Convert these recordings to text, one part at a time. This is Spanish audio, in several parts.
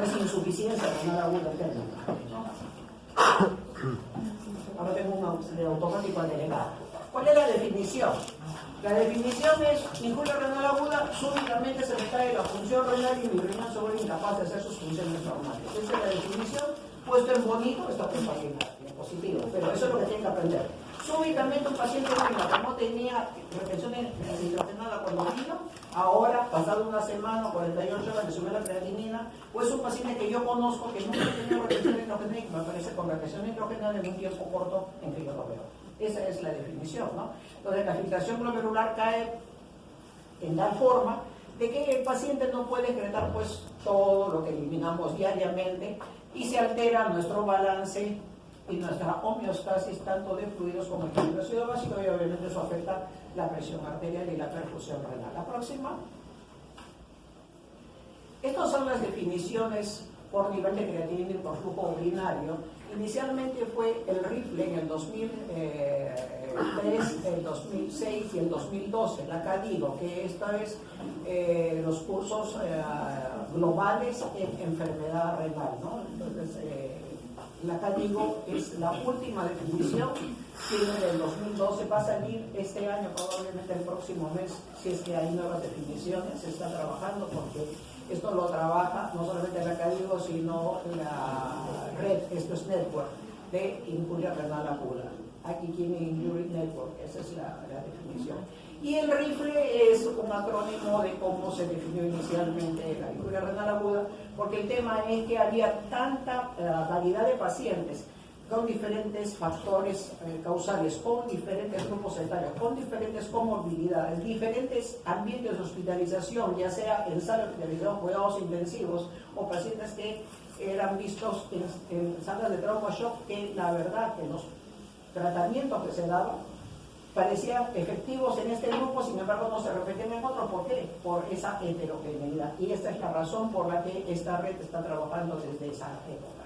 no es insuficiencia renal aguda térmica, ¿no? Ahora tengo un de automático acelerado. ¿Cuál es la definición? La definición es injuria renal aguda, súbitamente se recae la función renal y mi riñón se vuelve incapaz de hacer sus funciones normales. Esa es la definición, puesto en bonito, está en positivo, pero eso es lo que tienen que aprender. Súbitamente un paciente que no tenía retención hidrogenada cuando vino, ahora, pasado una semana o 48 horas, le subió la creatinina, o es un paciente que yo conozco que nunca tenía retención hidrogenada y que me aparece con retención hidrogenada en un tiempo corto en que yo lo veo. Esa es la definición, ¿no? Entonces la filtración glomerular cae en tal forma de que el paciente no puede excretar pues todo lo que eliminamos diariamente y se altera nuestro balance y nuestra homeostasis tanto de fluidos como el ácido básico, y obviamente eso afecta la presión arterial y la perfusión renal. La próxima. Estas son las definiciones por nivel de creatinina y por flujo urinario. Inicialmente fue el rifle en el 2003, el 2006 y el 2012, la CADIGO, que esta es los cursos globales en enfermedad renal, ¿no? Entonces, la CADIGO es la última definición, tiene del 2012, va a salir este año, probablemente el próximo mes, si es que hay nuevas definiciones, se está trabajando porque esto lo trabaja no solamente la CADIGO, sino la red, esto es Network, de injuria renal aguda. Aquí tiene Injury Network, esa es la definición. Y el rifle es un acrónimo de cómo se definió inicialmente la injuria renal aguda, porque el tema es que había tanta variedad de pacientes con diferentes factores causales, con diferentes grupos etarios, con diferentes comorbilidades, diferentes ambientes de hospitalización, ya sea en sala de hospitalización, cuidados intensivos, o pacientes que eran vistos en salas de trauma shock, que la verdad que los tratamientos que se daban parecían efectivos en este grupo, sin embargo no se repetían en otro. ¿Por qué? Por esa heterogeneidad. Y esta es la razón por la que esta red está trabajando desde esa época.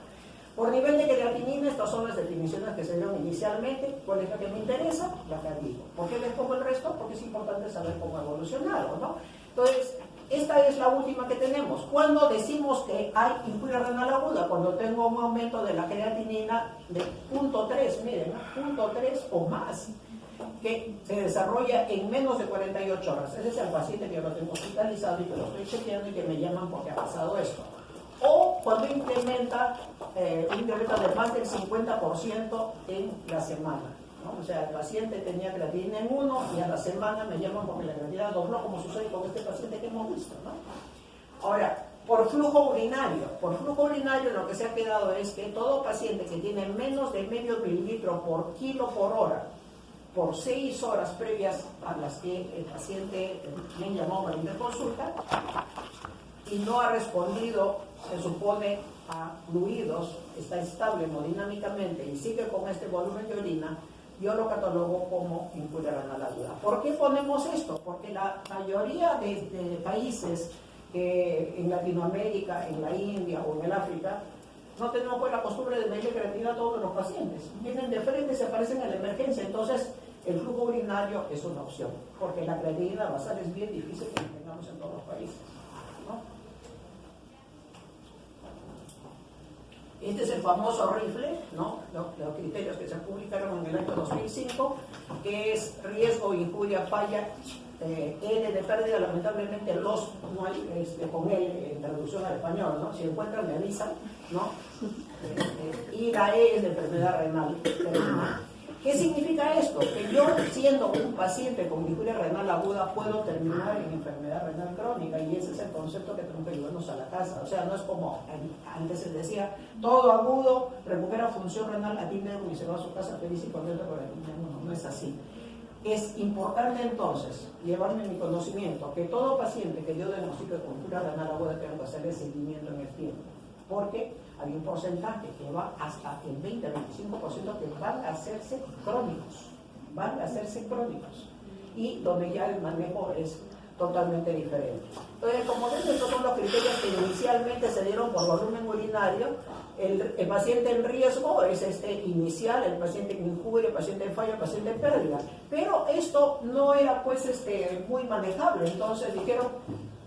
Por nivel de creatinina, estas son las definiciones que se dieron inicialmente. ¿Cuál es la que me interesa? La CADIGO. ¿Por qué les pongo el resto? Porque es importante saber cómo ha evolucionado, ¿no? Entonces, esta es la última que tenemos. ¿Cuándo decimos que hay injuria renal aguda? Cuando tengo un aumento de la creatinina de 0.3, miren, 0.3 o más, que se desarrolla en menos de 48 horas. Ese es el paciente que yo lo tengo hospitalizado y que lo estoy chequeando y que me llaman porque ha pasado esto. O cuando incrementa de más del 50% en la semana, ¿no? O sea, el paciente tenía creatinina en 1 y a la semana me llaman porque la creatinina dobló, como sucede con este paciente que hemos visto, ¿no? Ahora, por flujo urinario lo que se ha quedado es que todo paciente que tiene menos de medio mililitro por kilo por hora, por 6 horas previas a las que el paciente me llamó para interconsulta y no ha respondido, se supone, a fluidos, está estable hemodinámicamente y sigue con este volumen de orina, yo lo catalogo como injuria renal aguda. ¿Por qué ponemos esto? Porque la mayoría de países en Latinoamérica, en la India o en el África, no tenemos pues la costumbre de medir creatinina a todos los pacientes. Vienen de frente y se aparecen en la emergencia. Entonces, el flujo urinario es una opción, porque la creatinina basal es bien difícil que la tengamos en todos los países, ¿no? Este es el famoso rifle, ¿no? Los criterios que se publicaron en el año 2005, que es riesgo, injuria, falla, N de pérdida. Lamentablemente los no hay con él en traducción al español, ¿no? Si encuentran me avisan, ¿no? Y la E es de enfermedad renal. ¿Qué significa esto? Que yo, siendo un paciente con injuria renal aguda, puedo terminar en enfermedad renal crónica, y ese es el concepto que tenemos que llevarnos a la casa. O sea, no es como antes se decía, todo agudo, recupera función renal, atiende y se va a su casa feliz y contento con el. No es así. Es importante entonces llevarme mi conocimiento que todo paciente que yo diagnostique con injuria renal aguda tengo que hacerle seguimiento en el tiempo, porque hay un porcentaje que va hasta el 20-25% que van a hacerse crónicos, y donde ya el manejo es totalmente diferente. Entonces, como ven, estos son los criterios que inicialmente se dieron por volumen urinario. El paciente en riesgo es inicial, el paciente en injuria, el paciente en falla, el paciente en pérdida. Pero esto no era pues muy manejable. Entonces dijeron,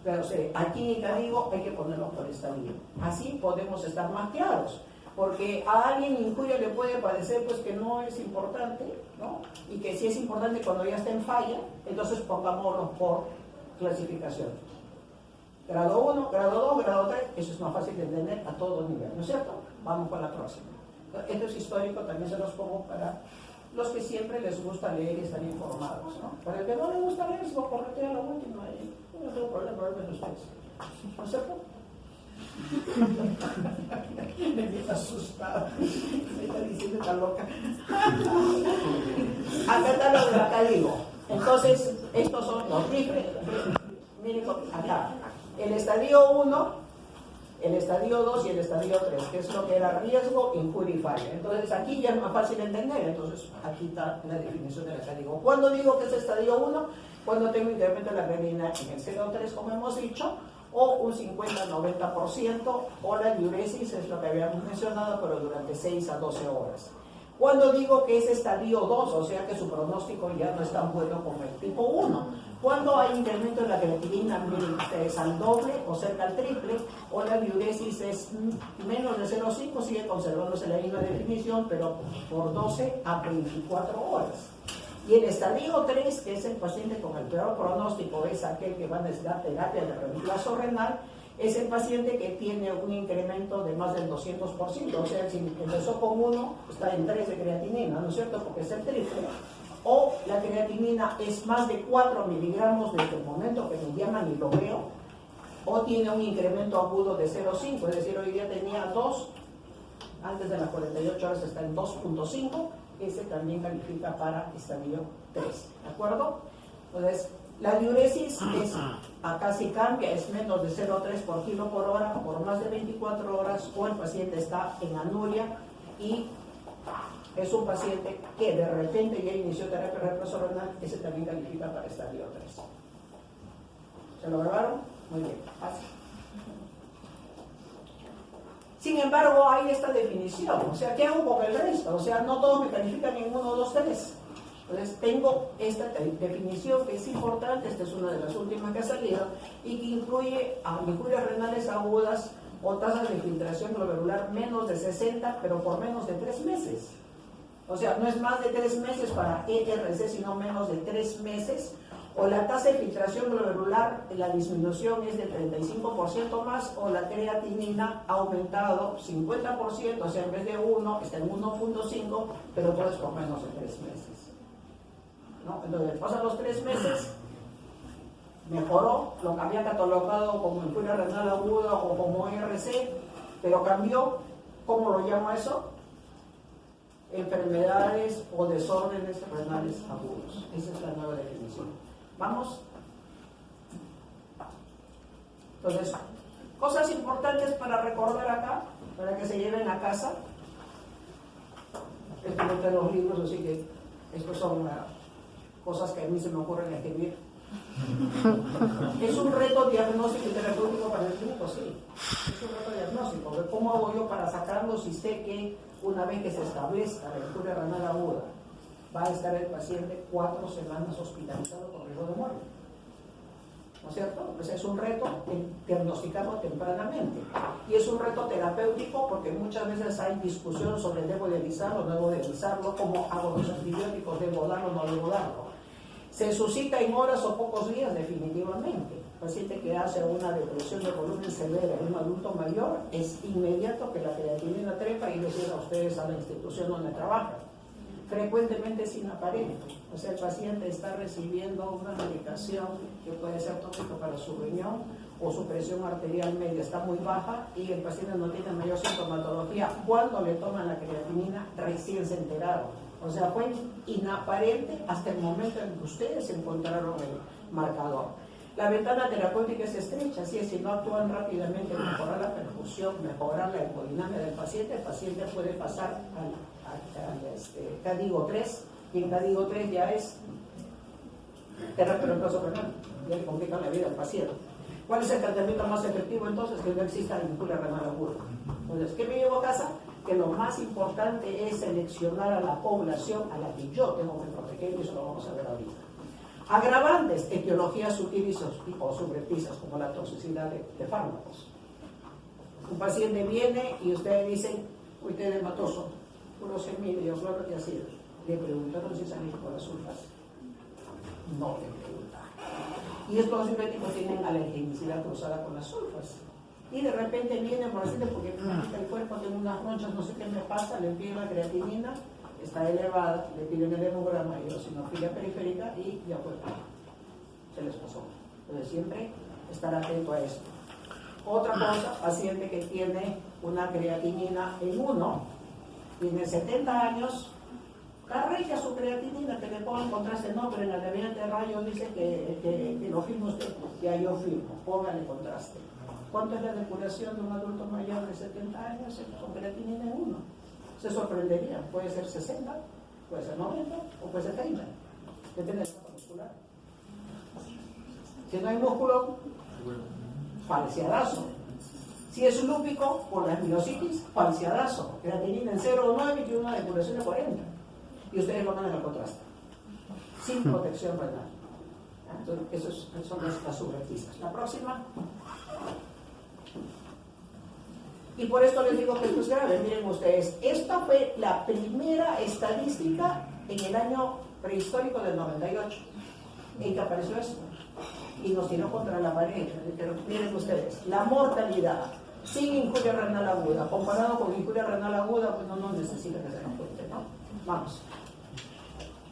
Pero aquí en Cadigo hay que ponerlo por estadio. Así podemos estar más claros. Porque a alguien en injuria le puede parecer pues que no es importante, ¿no? Y que si es importante cuando ya está en falla, entonces pongámoslo por clasificación. Grado 1, grado 2, grado 3, eso es más fácil de entender a todo nivel, ¿no es cierto? Vamos con la próxima. Esto es histórico, también se los pongo para los que siempre les gusta leer y estar informados, ¿no? Para el que no le gusta leer, se va a corretear la última y no tengo problema, pero ustedes, ¿no es cierto? Me está asustada, me está diciendo está loca. Acá está lo de acá digo. Entonces, estos son los rifles. Miren acá, el estadio 1, el estadio 2 y el estadio 3, que es lo que era riesgo, injuria y falla. Entonces aquí ya es más fácil entender, entonces aquí está la definición del estadio. ¿Cuándo digo que es estadio 1? Cuando tengo incremento de la creatinina en el 0,3, como hemos dicho, o un 50-90%, o la diuresis, es lo que habíamos mencionado, pero durante 6 a 12 horas. Cuando digo que es estadio 2, o sea que su pronóstico ya no es tan bueno como el tipo 1. Cuando hay incremento de la creatinina, miren ustedes, al doble o cerca al triple, o la diuresis es menos de 0,5, sigue conservándose la misma definición, pero por 12 a 24 horas. Y el estadio 3, que es el paciente con el peor pronóstico, es aquel que va a necesitar terapia de reemplazo renal, es el paciente que tiene un incremento de más del 200%, o sea, si empezó con 1, está en 3 de creatinina, ¿no es cierto? Porque es el triple. O la creatinina es más de 4 miligramos desde el momento que me llaman y lo veo, o tiene un incremento agudo de 0,5, es decir, hoy día tenía 2, antes de las 48 horas está en 2,5, ese también califica para estadio 3, ¿de acuerdo? Entonces, la diuresis es, acá sí cambia, es menos de 0,3 por kilo por hora por más de 24 horas, o el paciente está en anuria y es un paciente que de repente ya inició terapia de reemplazo renal, ese también califica para estadio 3. ¿Se lo grabaron? Muy bien, fácil. Sin embargo, hay esta definición, o sea, ¿qué hago con el resto? O sea, no todos me califican en 1, 2, 3. Entonces, tengo esta definición que es importante, esta es una de las últimas que ha salido, y que incluye injurias renales agudas o tasas de filtración glomerular menos de 60, pero por menos de 3 meses. O sea, no es más de 3 meses para ERC, sino menos de 3 meses. O la tasa de filtración glomerular, la disminución es del 35% más, o la creatinina ha aumentado 50%, o sea, en vez de 1, está en 1,5, pero todo es por menos de 3 meses. ¿No? Entonces, pasan los 3 meses, mejoró, lo que había catalogado como injuria renal aguda o como ERC, pero cambió. ¿Cómo lo llamo eso? Enfermedades o desórdenes renales agudos. Esa es la nueva definición. ¿Vamos? Entonces, cosas importantes para recordar acá, para que se lleven a casa. Esto no está en los libros, así que estos son cosas que a mí se me ocurren escribir. ¿Es un reto diagnóstico y terapéutico para el clínico? Sí, es un reto diagnóstico. ¿Cómo hago yo para sacarlo si sé que una vez que se establezca la injuria renal aguda va a estar el paciente 4 semanas hospitalizado con riesgo de muerte? ¿No es cierto? Pues es un reto diagnosticarlo tempranamente. Y es un reto terapéutico porque muchas veces hay discusión sobre debo de avisarlo, no debo de avisarlo, cómo hago los antibióticos, debo darlo, no debo darlo. Se suscita en horas o pocos días definitivamente. El paciente que hace una depresión de volumen severa en un adulto mayor, es inmediato que la creatinina trepa y les llega a ustedes a la institución donde trabajan. Frecuentemente es inaparente, o sea, el paciente está recibiendo una medicación que puede ser tóxica para su riñón o su presión arterial media está muy baja y el paciente no tiene mayor sintomatología. Cuando le toman la creatinina, recién se enteraron. O sea, fue inaparente hasta el momento en que ustedes encontraron el marcador. La ventana terapéutica es estrecha, así es, si no actúan rápidamente en mejorar la perfusión, mejorar la hemodinamia del paciente, el paciente puede pasar al CADIGO 3, y en CADIGO 3 ya es terapia de reemplazo renal, ya le complican la vida al paciente. ¿Cuál es el tratamiento más efectivo entonces? Que no exista la injuria renal aguda. Entonces, ¿qué me llevo a casa? Que lo más importante es seleccionar a la población a la que yo tengo que proteger, y eso lo vamos a ver ahorita. Agravantes, etiologías sutiles o subrepticias, como la toxicidad de fármacos. Un paciente viene y ustedes dicen, usted es hematoso, puro semillo, claro que ha sido. Le preguntaron si salía por las sulfas. No le preguntaron. Y estos diuréticos tienen alergenicidad cruzada con las sulfas. Y de repente viene el paciente porque el cuerpo tiene unas ronchas, no sé qué me pasa, le piden la creatinina, está elevada, le piden el hemograma y eosinofilia periférica y ya fue. Se les pasó. Entonces siempre estar atento a esto. Otra cosa, paciente que tiene una creatinina en 1, tiene 70 años, carrega su creatinina, que le pongan contraste, no, pero en la gabinete de rayos dice que lo firma usted, ya yo firmo, póngale contraste. ¿Cuánto es la depuración de un adulto mayor de 70 años con creatinina en 1? Se sorprendería, puede ser 60, puede ser 90 o puede ser 30, depende del mapa muscular. Si no hay músculo, falseadazo. Si es lúpico, por la miocitis, falseadazo. Creatinina en 0 o 9 tiene una depuración de 40. Y ustedes lo mandan al contraste, sin protección renal. Entonces, esas son las subrepticias. La próxima. Y por esto les digo que esto es grave. Miren ustedes, esta fue la primera estadística en el año prehistórico del 98 en que apareció esto. Y nos tiró contra la pared. Pero miren ustedes, la mortalidad sin injuria renal aguda, comparado con injuria renal aguda, pues no necesita que se nos cuente, ¿no? Vamos.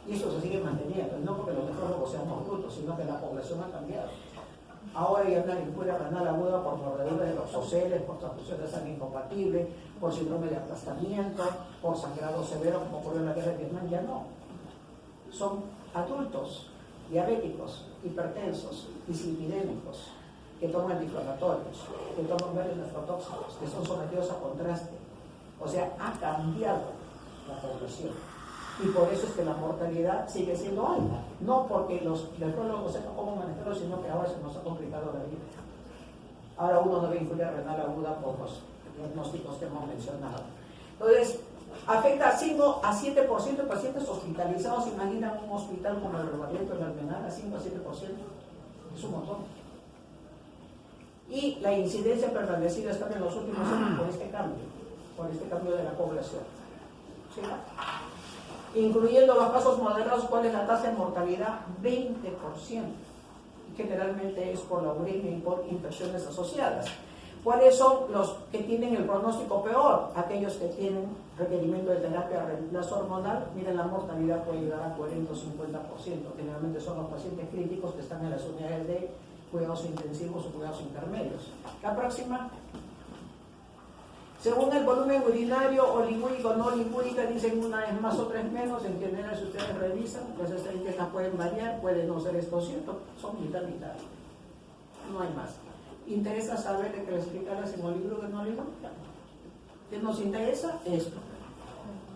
Y eso se sigue manteniendo, no porque los nefrólogos seamos brutos, sino que la población ha cambiado. Ahora hay una injuria renal aguda por mordedura de los oceles, por transfusión de sangre incompatible, por síndrome de aplastamiento, por sangrado severo, como ocurrió en la guerra de Vietnam, ya no. Son adultos, diabéticos, hipertensos, dislipidémicos, que toman antiinflamatorios, que toman varios nefrotóxicos, que son sometidos a contraste. O sea, ha cambiado la población. Y por eso es que la mortalidad sigue siendo alta. No porque los nefrólogos sepan cómo manejarlo, sino que ahora se nos ha complicado la vida. Ahora uno no ve injuria renal aguda por los diagnósticos que hemos mencionado. Entonces, afecta a 5 a 7% de pacientes hospitalizados. Imaginan un hospital como el Rebarleto en la Almenara, 5 a 7%. Es un montón. Y la incidencia permanecida está en los últimos años por este cambio de la población. ¿Sí? Incluyendo los casos moderados, ¿cuál es la tasa de mortalidad? 20%. Generalmente es por la uremia y por infecciones asociadas. ¿Cuáles son los que tienen el pronóstico peor? Aquellos que tienen requerimiento de terapia de reemplazo hormonal. Miren, la mortalidad puede llegar a 40 o 50%. Generalmente son los pacientes críticos que están en las unidades de cuidados intensivos o cuidados intermedios. La próxima. Según el volumen urinario, oligúrico o no oligúrica, dicen una es más, otra es menos. En general, si ustedes revisan, las estadísticas pueden variar, puede no ser esto cierto, son mitad. No hay más. ¿Interesa saber de clasificarlas en oligúrica o no oligúrica? ¿Qué nos interesa? Esto.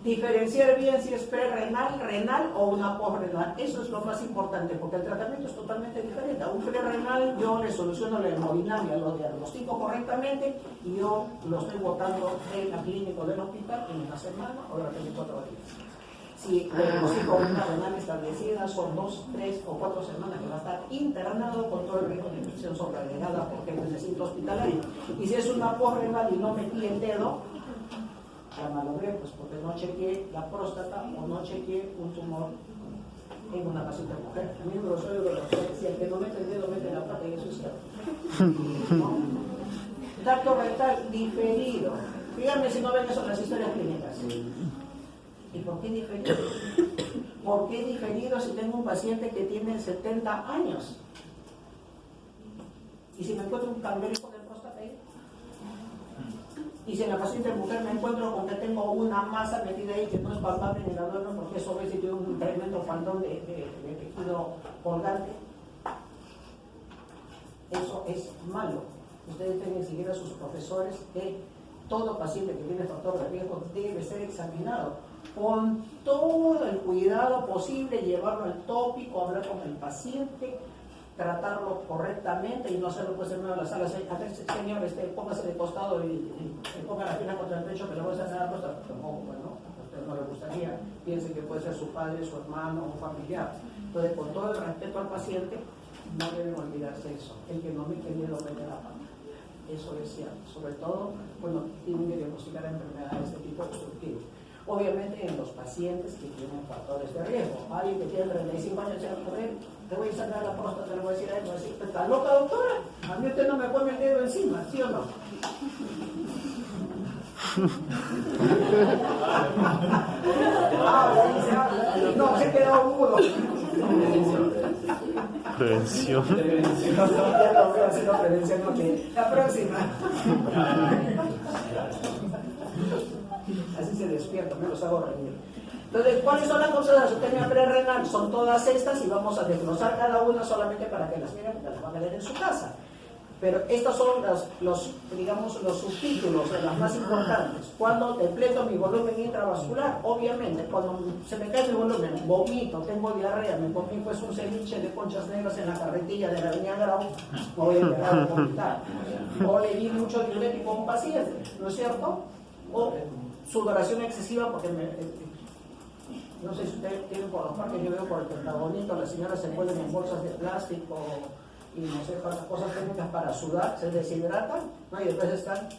Diferenciar bien si es prerrenal, renal o una postrenal. Eso es lo más importante, porque el tratamiento es totalmente diferente. A un prerrenal yo le soluciono la hemodinamia, lo diagnostico correctamente y yo lo estoy botando en la clínica del hospital en una semana o de repente 4 días. Si le diagnostico una renal establecida, son 2, 3 o 4 semanas que va a estar internado con todo el riesgo de infección sobreagregada porque necesito hospitalario. Y si es una postrenal y no metí el dedo, la malogré, pues porque no chequeé la próstata o no chequeé un tumor en una paciente mujer. A mí me lo soy de los que decía, el que no mete el dedo mete la pata y eso es cierto. ¿No? Tacto rectal diferido. Díganme si no ven eso en las historias clínicas. ¿Y por qué diferido? ¿Por qué diferido si tengo un paciente que tiene 70 años? ¿Y si me encuentro un cangrejo de próstata ahí? Y si en la paciente mujer me encuentro con que tengo una masa metida ahí que no es palpable ni la duermo porque eso ve si tiene un tremendo faldón de tejido colgante, eso es malo. Ustedes deben exigir a sus profesores que todo paciente que tiene factor de riesgo debe ser examinado con todo el cuidado posible, llevarlo al tópico, hablar con el paciente, tratarlo correctamente y no hacerlo pues en medio de la sala. A ver, señor, póngase de costado y ponga la pierna contra el pecho que le voy a hacer nada, pues tampoco, bueno, usted no le gustaría, piense que puede ser su padre, su hermano, un familiar. Entonces, con todo el respeto al paciente, no deben olvidarse eso. El que no mete miedo mete la pata. Eso es cierto. Sobre todo, bueno, tienen que diagnosticar enfermedades de tipo obstructivo. Obviamente en los pacientes que tienen factores de riesgo. Alguien que tiene 35 años y dice, te voy a sacar la próstata, le voy a decir a él, ¿está loca, doctora? A mí usted no me pone el dedo encima, ¿sí o no? No, se quedó mudo. Prevención. Ya lo veo haciendo prevención, no que la próxima. Así se despierta, me los hago reír. Entonces, ¿cuáles son las causas de la osteopenia prerrenal? Son todas estas y vamos a desglosar cada una solamente para que las miren, porque las van a leer en su casa. Pero estos son los subtítulos de las más importantes. Cuando depleto mi volumen intravascular, obviamente, cuando se me cae mi volumen, vomito, tengo diarrea, me comí pues un ceviche de conchas negras en la carretilla de la avenida Grau, me voy a llegar a vomitar. O le di mucho diurético a un paciente, ¿no es cierto? O sudoración excesiva porque no sé si ustedes tienen por los parques, yo veo por el Pentagonito, las señoras se envuelven en bolsas de plástico y no sé, cosas técnicas para sudar, se deshidratan, ¿no? Y después están,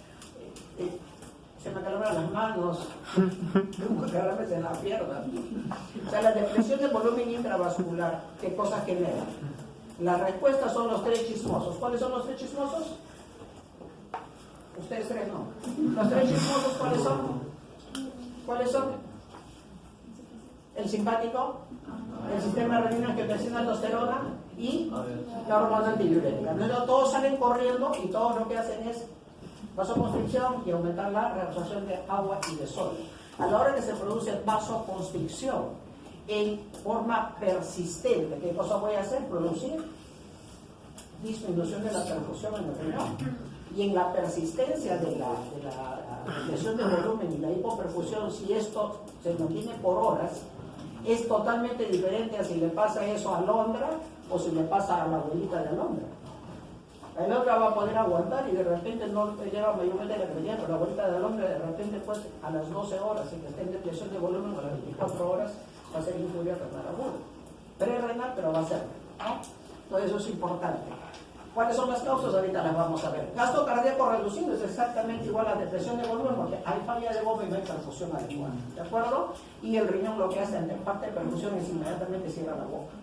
se me calambran las manos, tengo calambres en la pierna. O sea, la depresión del volumen intravascular, ¿qué cosa genera? Las respuestas son los tres chismosos. ¿Cuáles son los tres chismosos? Ustedes tres no. ¿Los tres chismosos cuáles son? ¿Cuáles son? El simpático, el sistema renina, angiotensina, aldosterona y la hormona antidiurética. Entonces todos salen corriendo y todos lo que hacen es vasoconstricción y aumentar la reabsorción de agua y de sodio. A la hora que se produce vasoconstricción en forma persistente, ¿qué cosa voy a hacer? Producir disminución de la perfusión en el riñón. Y en la persistencia de la represión de volumen y la hipoperfusión, si esto se mantiene por horas, es totalmente diferente a si le pasa eso a Alondra o si le pasa a la abuelita de Alondra. La Alondra va a poder aguantar y de repente no lleva mayormente la creencia, pero la abuelita de Alondra de repente pues a las 12 horas, si está en depresión de volumen, a las 24 horas va a ser infuria renal aguda. Prerrenal, pero va a ser, ¿no? Entonces eso es importante. ¿Cuáles son las causas? Ahorita las vamos a ver. Gasto cardíaco reducido es exactamente igual a depresión de volumen porque hay falla de bomba y no hay perfusión adecuada. ¿De acuerdo? Y el riñón lo que hace ante parte de perfusión es inmediatamente cierra la boca.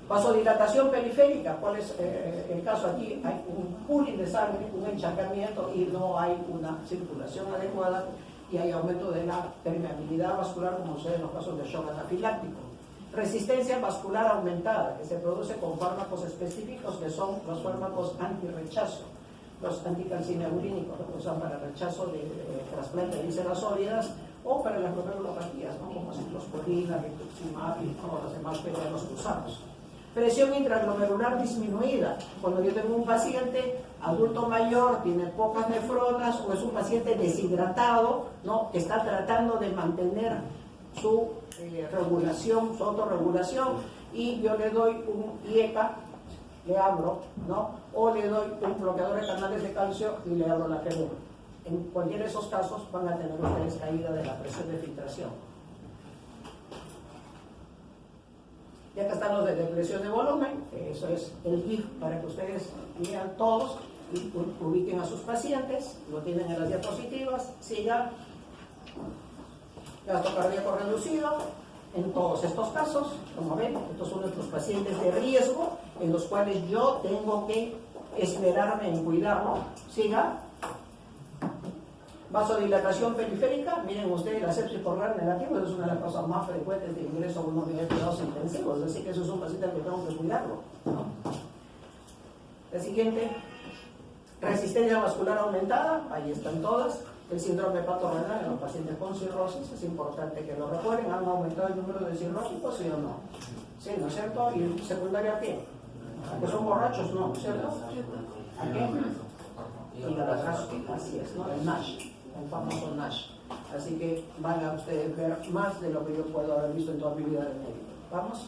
Vasodilatación periférica. ¿Cuál es el caso aquí? Hay un pooling de sangre, un encharcamiento y no hay una circulación adecuada y hay aumento de la permeabilidad vascular como sucede en los casos de shock anafiláctico. Resistencia vascular aumentada, que se produce con fármacos específicos que son los fármacos antirrechazo, los anticalcineurínicos, que usan para rechazo de trasplante de vísceras sólidas o para las glomerulopatías, ¿no? Como ciclosporina, rituximab y todos los demás que ya los usamos. Presión intraglomerular disminuida. Cuando yo tengo un paciente adulto mayor, tiene pocas nefronas o es un paciente deshidratado, ¿no? Que está tratando de mantener su regulación, su autorregulación, y yo le doy un IECA, le abro, ¿no? O le doy un bloqueador de canales de calcio y le abro la ferula. En cualquiera de esos casos van a tener ustedes caída de la presión de filtración. Ya que están los de depresión de volumen, eso es el GIF para que ustedes vean todos y ubiquen a sus pacientes, lo tienen en las diapositivas, sigan. Gasto cardíaco reducido, en todos estos casos, como ven, estos son nuestros pacientes de riesgo, en los cuales yo tengo que esmerarme en cuidarlo. Siga. Vasodilatación periférica, miren ustedes, la sepsis por RAR negativo es una de las causas más frecuentes de ingreso a unos niveles de cuidados intensivos, así que eso es un paciente al que tengo que cuidarlo, ¿no? La siguiente, resistencia vascular aumentada, ahí están todas. El síndrome hepatorrenal en los pacientes con cirrosis, es importante que lo recuerden. ¿Han aumentado el número de cirróticos, sí o no? Sí, ¿no es cierto? ¿Y secundaria a qué? ¿A que son borrachos? No, ¿cierto? ¿A qué? Y a la gastritis, así es, ¿no? El NASH, el famoso NASH. Así que van a ustedes ver más de lo que yo puedo haber visto en toda mi vida de médico. ¿Vamos?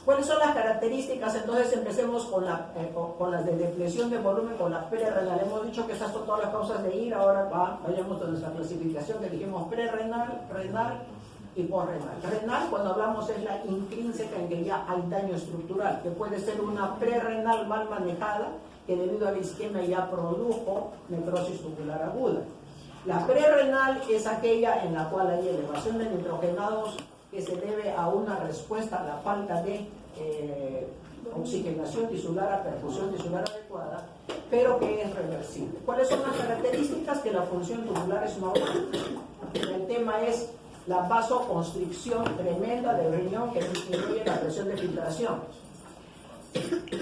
¿Cuáles son las características? Entonces empecemos con las de depresión de volumen, con la prerrenal. Hemos dicho que estas son todas las causas de ir, ahora vayamos a nuestra clasificación que dijimos prerrenal, renal y posrenal. Renal, cuando hablamos, es la intrínseca en que ya hay daño estructural, que puede ser una prerrenal mal manejada, que debido a la isquemia ya produjo necrosis tubular aguda. La prerrenal es aquella en la cual hay elevación de nitrogenados que se debe a una respuesta a la falta de oxigenación tisular, a perfusión tisular adecuada, pero que es reversible. ¿Cuáles son las características? Que la función tubular es normal. El tema es la vasoconstricción tremenda del riñón que disminuye la presión de filtración.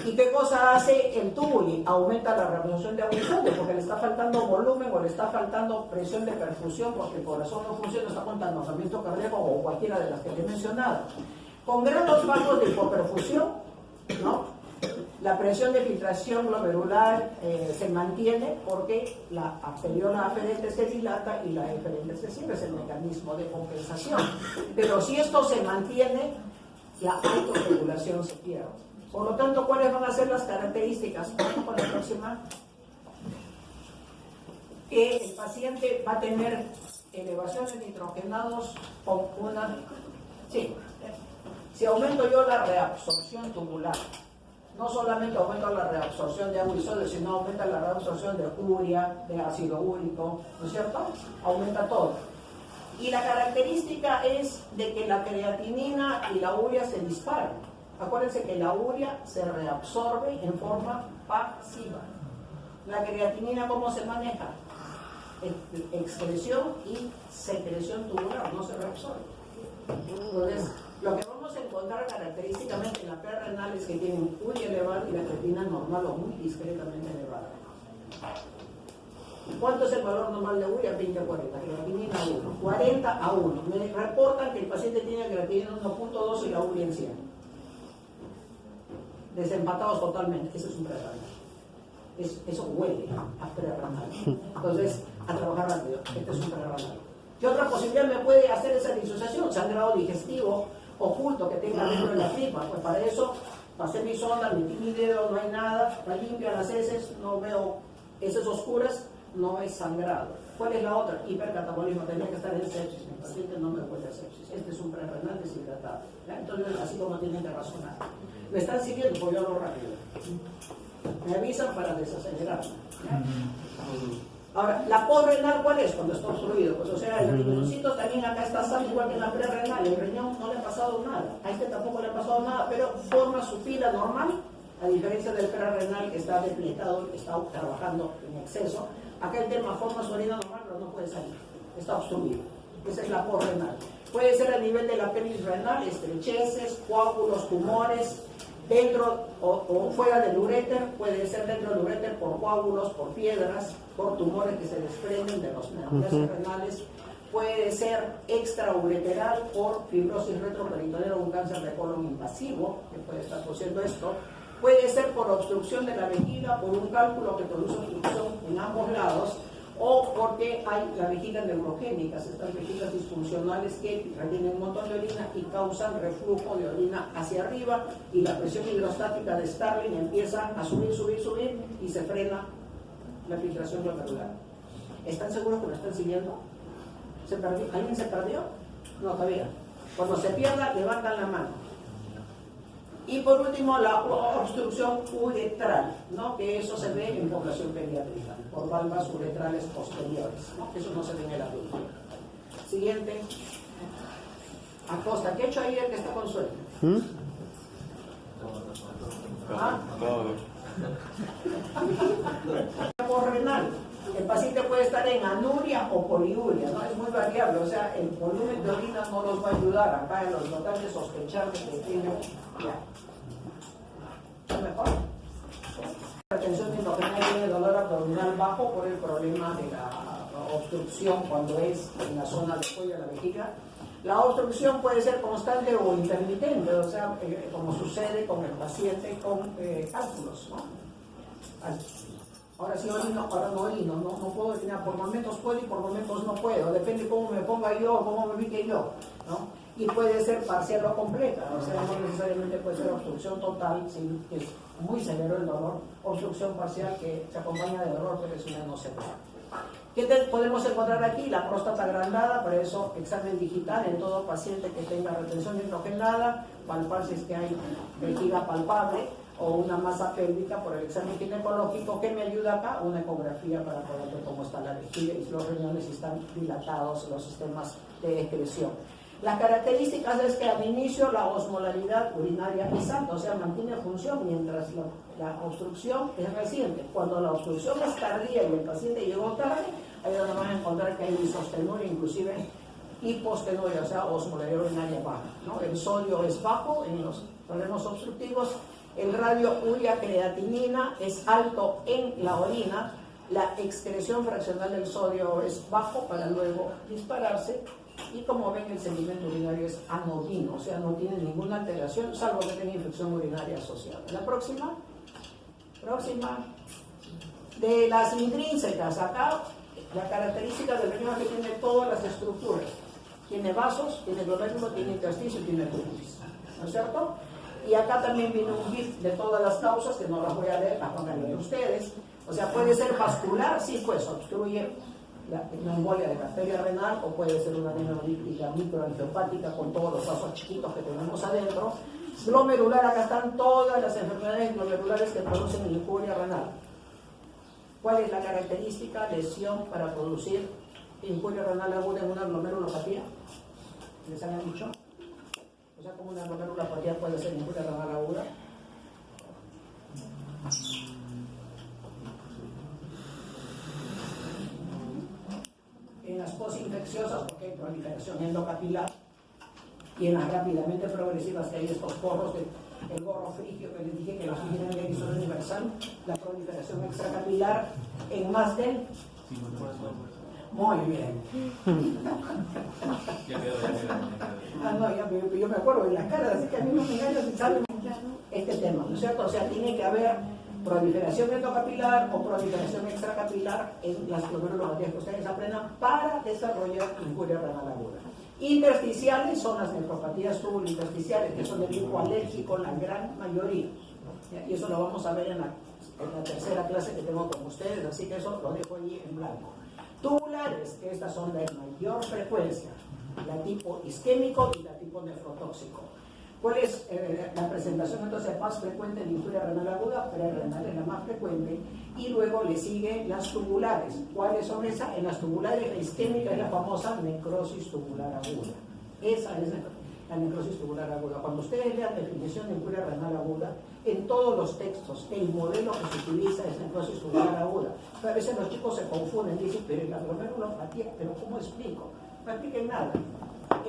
¿Y qué cosa hace el tubuli? Aumenta la reabsorción de agua y sangre porque le está faltando volumen o le está faltando presión de perfusión porque el corazón no funciona, está con taponamiento cardíaco o cualquiera de las que le he mencionado. Con grados bajos de hipoperfusión, ¿no?, la presión de filtración glomerular se mantiene porque la arteriola aferente se dilata y la eferente se cierra, es el mecanismo de compensación. Pero si esto se mantiene, la autorregulación se pierde. Por lo tanto, ¿cuáles van a ser las características? Vamos con la próxima. Que el paciente va a tener elevación de nitrogenados con una... Sí, si aumento yo la reabsorción tubular, no solamente aumenta la reabsorción de agua y sodio, sino aumenta la reabsorción de urea, de ácido úrico, ¿no es cierto? Aumenta todo. Y la característica es de que la creatinina y la urea se disparan. Acuérdense que la urea se reabsorbe en forma pasiva. La creatinina, ¿cómo se maneja? Excreción y secreción tubular, no se reabsorbe. Entonces, lo que vamos a encontrar característicamente en la prerrenal es que tienen urea elevada y la creatina normal o muy discretamente elevada. ¿Cuánto es el valor normal de urea? 20 a 40, creatinina 1, 40 a 1. Me reportan que el paciente tiene creatinina 1.2 y la urea en 100. Desempatados totalmente, eso es un prerrenal. Eso huele a prerrenal. Entonces, a trabajar rápido, este es un prerrenal. ¿Qué otra posibilidad me puede hacer esa disociación? Sangrado digestivo oculto que tenga dentro de la tripa. Pues para eso pasé mi sonda, metí mi dedo, no hay nada, está limpia las heces, no veo heces oscuras, no es sangrado. ¿Cuál es la otra? Hipercatabolismo, tenía que estar en sepsis. Mi paciente no me huele a sepsis. Este es un prerrenal deshidratado. ¿Ya? Entonces, así como tienen que razonar. Me están siguiendo, pues yo hablo rápido. Me avisan para desacelerar. Ahora, la posrenal, ¿cuál es? Cuando está obstruido. Pues o sea, el riñoncito también acá está sano, igual que en la prerrenal. El riñón no le ha pasado nada. A este tampoco le ha pasado nada, pero forma su pila normal, a diferencia del prerrenal que está depletado, que está trabajando en exceso. Acá el tema forma su orina normal, pero no puede salir. Está obstruido. Esa es la posrenal. Puede ser a nivel de la pelvis renal, estrecheces, coágulos, tumores, dentro o fuera del uréter, puede ser dentro del uréter por coágulos, por piedras, por tumores que se desprenden de los metangias renales, puede ser extraureteral por fibrosis retroperitoneal o un cáncer de colon invasivo, que puede estar produciendo esto, puede ser por obstrucción de la vejiga, por un cálculo que produce obstrucción en ambos lados, o porque hay las vejigas neurogénicas, estas vejigas disfuncionales que retienen un montón de orina y causan reflujo de orina hacia arriba y la presión hidrostática de Starling empieza a subir y se frena la filtración glomerular. ¿Están seguros que lo están siguiendo? ¿Se perdió? ¿Alguien se perdió? No, todavía. Cuando se pierda, levantan la mano. Y por último, la obstrucción uretral, ¿no? Que eso se ve en población pediátrica, por valvas uretrales posteriores, ¿no? Eso no se ve en el adulto. Siguiente. Acosta, ¿qué ha hecho ahí el que está con sueño? ¿Ah? Posrenal. El paciente puede estar en anuria o poliuria, ¿no? Es muy variable, o sea, el volumen de orina no nos va a ayudar. Acá en los notantes sospechar que tiene ya. ¿Mejor? La tensión endocrinal tiene dolor abdominal bajo por el problema de la obstrucción cuando es en la zona del cuello de la vejiga. La obstrucción puede ser constante o intermitente, o sea, como sucede con el paciente con cálculos, ¿no? Ahora sí orino, ahora no orino, no puedo orinar, por momentos puedo y por momentos no puedo, depende cómo me ponga yo, cómo me ubique yo, ¿no? y puede ser parcial o completa, o sea, no necesariamente puede ser obstrucción total, que es muy severo el dolor, obstrucción parcial que se acompaña de dolor, pero es menos severo. ¿Qué podemos encontrar aquí? La próstata agrandada, por eso examen digital en todo paciente que tenga retención hidrogenada, palpar si es que hay vejiga palpable o una masa pélvica por el examen ginecológico. ¿Qué me ayuda acá? Una ecografía para poder ver cómo está la vejiga y los riñones, si están dilatados los sistemas de excreción. Las características es que al inicio la osmolaridad urinaria es alta, o sea, mantiene función, mientras la obstrucción es reciente. Cuando la obstrucción es tardía y el paciente llegó tarde, ahí donde van a encontrar que hay isostenuria, inclusive hipostenuria, o sea, osmolaridad urinaria baja, ¿no? El sodio es bajo en los problemas obstructivos, el radio urea creatinina es alto en la orina, la excreción fraccional del sodio es bajo para luego dispararse. Y como ven, el sedimento urinario es anodino, o sea, no tiene ninguna alteración, salvo que tenga infección urinaria asociada. La próxima. De las intrínsecas, acá la característica del riñón es que tiene todas las estructuras. Tiene vasos, tiene glomérulo, tiene intersticio y tiene pulvis, ¿no es cierto? Y acá también viene un GIF de todas las causas, que no las voy a leer, las van a leer ustedes. O sea, puede ser vascular, sí, pues obstruye una embolia de bacteria renal, o puede ser una anemia microangiopática con todos los vasos chiquitos que tenemos adentro. Glomerular, acá están todas las enfermedades glomerulares que producen injuria renal. ¿Cuál es la característica? Lesión para producir injuria renal aguda en una glomerulopatía. ¿Les habían dicho? O sea, como una glomerulopatía puede ser injuria renal aguda. En las posinfecciosas, porque hay proliferación endocapilar, y en las rápidamente progresivas, que hay estos porros del gorro frigio que les dije que los ingenieros son universal, la proliferación extracapilar en más del... Muy bien. Yo me acuerdo de las caras, así que a mí no me engañan si saben este tema, ¿no es cierto? O sea, tiene que haber proliferación endocapilar o proliferación extracapilar en las glomerulopatías que ustedes aprendan para desarrollar injuria renal aguda. Intersticiales son las nefropatías tubulointersticiales, que son de tipo alérgico, la gran mayoría. Y eso lo vamos a ver en la tercera clase que tengo con ustedes, así que eso lo dejo allí en blanco. Tubulares, que estas son de mayor frecuencia, la tipo isquémico y la tipo nefrotóxico. ¿Cuál es la presentación entonces más frecuente de injuria renal aguda? Prerrenal es la más frecuente, y luego le siguen las tubulares. ¿Cuáles son esas? En las tubulares, la isquémica es la famosa necrosis tubular aguda. Esa es la necrosis tubular aguda. Cuando ustedes lean definición de injuria renal aguda, en todos los textos, el modelo que se utiliza es necrosis tubular aguda. Pero a veces los chicos se confunden, dicen, pero la glomerulopatía, ¿pero cómo explico? No expliquen nada.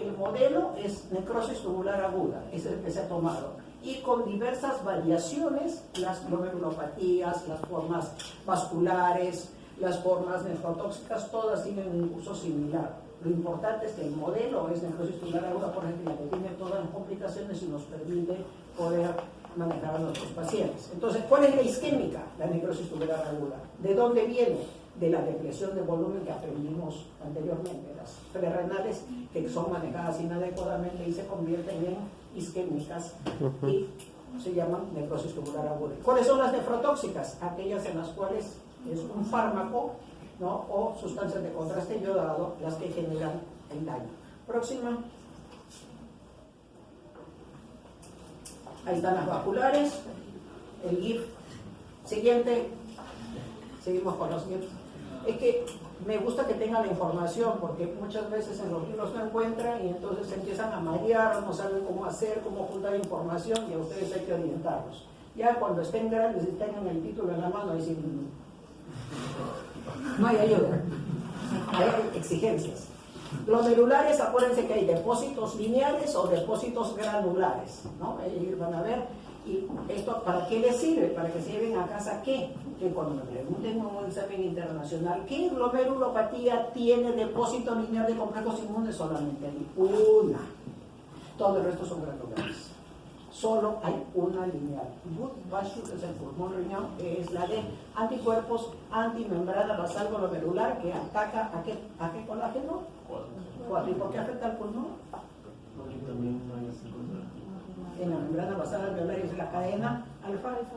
El modelo es necrosis tubular aguda, es el que se ha tomado, y con diversas variaciones, las glomerulopatías, las formas vasculares, las formas nefrotóxicas, todas tienen un curso similar. Lo importante es que el modelo es necrosis tubular aguda, por ejemplo, la que tiene todas las complicaciones y nos permite poder manejar a nuestros pacientes. Entonces, ¿cuál es la isquémica? La necrosis tubular aguda. ¿De dónde viene? De la depresión de volumen que aprendimos anteriormente, las prerrenales que son manejadas inadecuadamente y se convierten en isquémicas y se llaman necrosis tubular aguda. ¿Cuáles son las nefrotóxicas? Aquellas en las cuales es un fármaco, ¿no?, o sustancias de contraste iodado las que generan el daño. Próxima. Ahí están las vasculares, el GIF. Siguiente. Seguimos con los GIFs. Es que me gusta que tengan la información, porque muchas veces en los libros no encuentran y entonces se empiezan a marear, no saben cómo hacer, cómo juntar información, y a ustedes hay que orientarlos. Ya cuando estén grandes y tengan el título en la mano, dicen, no hay ayuda, hay exigencias. Glomerulares, acuérdense que hay depósitos lineares o depósitos granulares, ¿no? Ellos van a ver. ¿Y esto para qué les sirve? Para que se lleven a casa ¿qué? Que cuando me pregunten en un examen internacional, ¿qué glomerulopatía tiene depósito lineal de complejos inmunes? Solamente hay una. Todo el resto son granulares. Solo hay una lineal. Gut-Bashut es el pulmón riñón, que es la de anticuerpos antimembrana basal glomerular, que ataca ¿a qué colágeno? ¿Y por qué afecta al pulmón? Porque también hay en la membrana basal alveolar es la cadena alfa-alfa.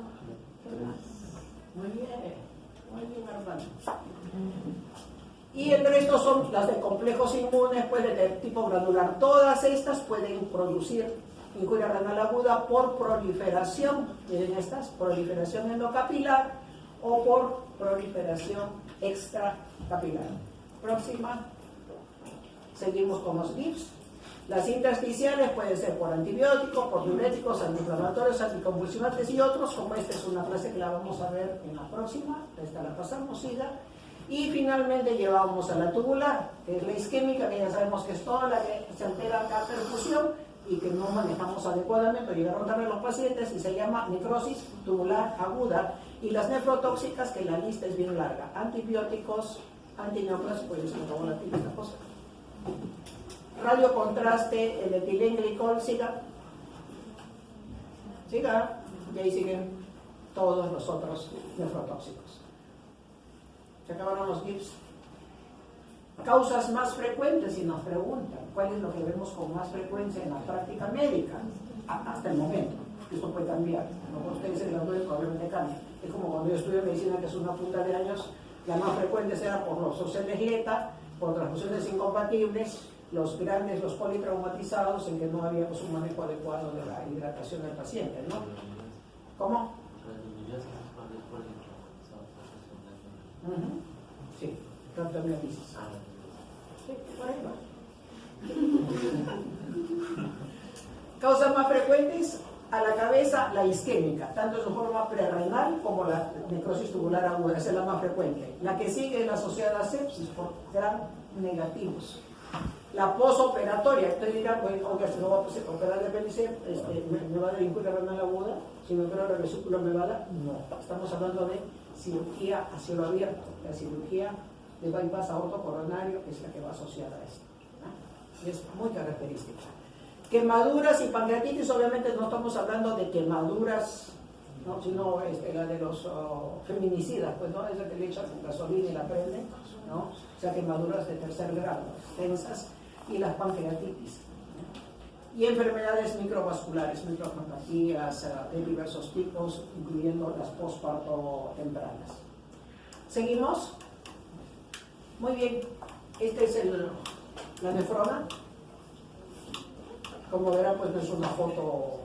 Muy bien, hermano. Y el resto son las de complejos inmunes, pues de tipo granular. Todas estas pueden producir injuria renal aguda por proliferación, miren estas, proliferación endocapilar o por proliferación extracapilar. Próxima. Seguimos con los GIFs. Las intersticiales pueden ser por antibióticos, por diuréticos, antiinflamatorios, anticonvulsivantes y otros, como esta es una clase que la vamos a ver en la próxima, esta la pasamos, siga. Y finalmente llevamos a la tubular, que es la isquémica, que ya sabemos que es toda la que se altera la perfusión y que no manejamos adecuadamente, llegaron tarde los pacientes y se llama necrosis tubular aguda. Y las nefrotóxicas, que la lista es bien larga, antibióticos, antineoplásicos, pues se me acabó la tira esta cosa. Radiocontraste, el etilenglicol, siga, y ahí siguen todos los otros nefrotóxicos. Se acabaron los GIFs. Causas más frecuentes, si nos preguntan, ¿cuál es lo que vemos con más frecuencia en la práctica médica? Hasta el momento, esto puede cambiar, no ustedes se gradúen probablemente cambia. Es como cuando yo estudié medicina, que es una punta de años, la más frecuente era por los OCLs LETA, por transfusiones incompatibles, los grandes, los politraumatizados, en que no había pues, un manejo adecuado de la hidratación del paciente, ¿no? ¿Cómo? Sí, tanto dices. Sí, por ahí va. Causas más frecuentes a la cabeza, la isquémica, tanto en su forma prerrenal como la necrosis tubular aguda, esa es la más frecuente. La que sigue es la asociada a sepsis por gram negativos. La posoperatoria, usted dirá, pues, oiga, si no va a operar de apéndice, me va a dar injuria renal aguda, si me opero la vesícula me va a dar, no. Estamos hablando de cirugía a cielo abierto, la cirugía de bypass aortocoronario es la que va asociada a esto, ¿no? Y es muy característica. Quemaduras y pancreatitis, obviamente no estamos hablando de quemaduras, ¿no? Sino la de los feminicidas, pues no, esa que le echan con gasolina y la prenden, ¿no? O sea, quemaduras de tercer grado, tensas, y las pancreatitis, ¿no? Y enfermedades microvasculares, microangiopatías de diversos tipos, incluyendo las postparto tempranas. ¿Seguimos? Muy bien, esta es la nefrona. Como verán, pues no es una foto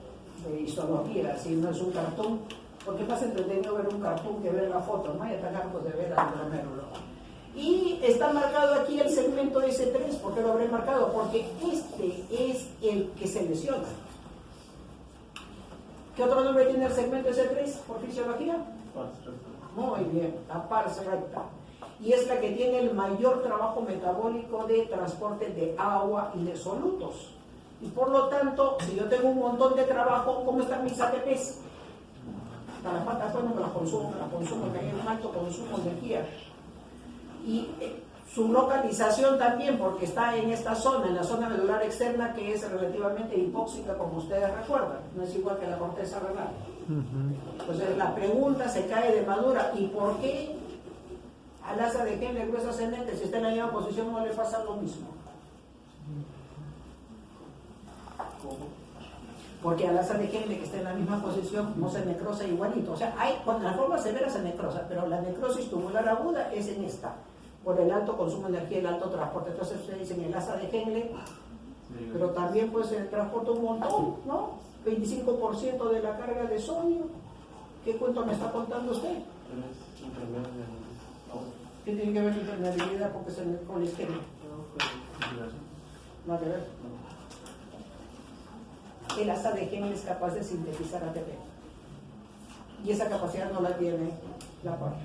de histología, si no es un cartoon, porque es más entretenido ver un cartoon que ver la foto, ¿no? Y atacar pues de ver al glomérulo. Y está marcado aquí el segmento S3, ¿por qué lo habré marcado? Porque este es el que se lesiona. ¿Qué otro nombre tiene el segmento S3 por fisiología? Muy bien, la pars recta. Y es la que tiene el mayor trabajo metabólico de transporte de agua y de solutos. Y por lo tanto, si yo tengo un montón de trabajo, ¿cómo están mis ATPs? Las patas, bueno, me las consumo, que hay un alto consumo de energía. Y su localización también, porque está en esta zona, en la zona medular externa, que es relativamente hipóxica, como ustedes recuerdan, no es igual que la corteza renal. Entonces la pregunta se cae de madura, ¿y por qué al asa de Henle grueso ascendente, si está en la misma posición, no le pasa lo mismo? Porque al asa de Henle, que está en la misma posición, no se necrosa igualito. O sea, cuando la forma severa se necrosa, pero la necrosis tubular aguda es en esta, por el alto consumo de energía y el alto transporte. Entonces ustedes dicen el asa de Henle, pero también pues se transporta un montón, ¿no? 25% de la carga de sodio. ¿Qué cuento me está contando usted? ¿Qué tiene que ver la impermeabilidad porque es con la isquemia? ¿No que ver? El asa de Henle es capaz de sintetizar ATP. Y esa capacidad no la tiene la parte.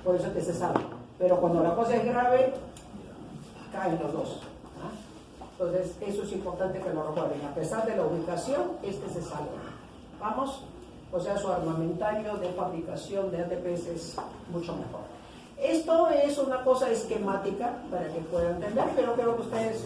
Por eso que se sabe. Pero cuando la cosa es grave, caen los dos. Entonces, eso es importante que lo recuerden. A pesar de la ubicación, se salva. ¿Vamos? O sea, su armamentario de fabricación de ATPs es mucho mejor. Esto es una cosa esquemática para que puedan entender, pero creo que ustedes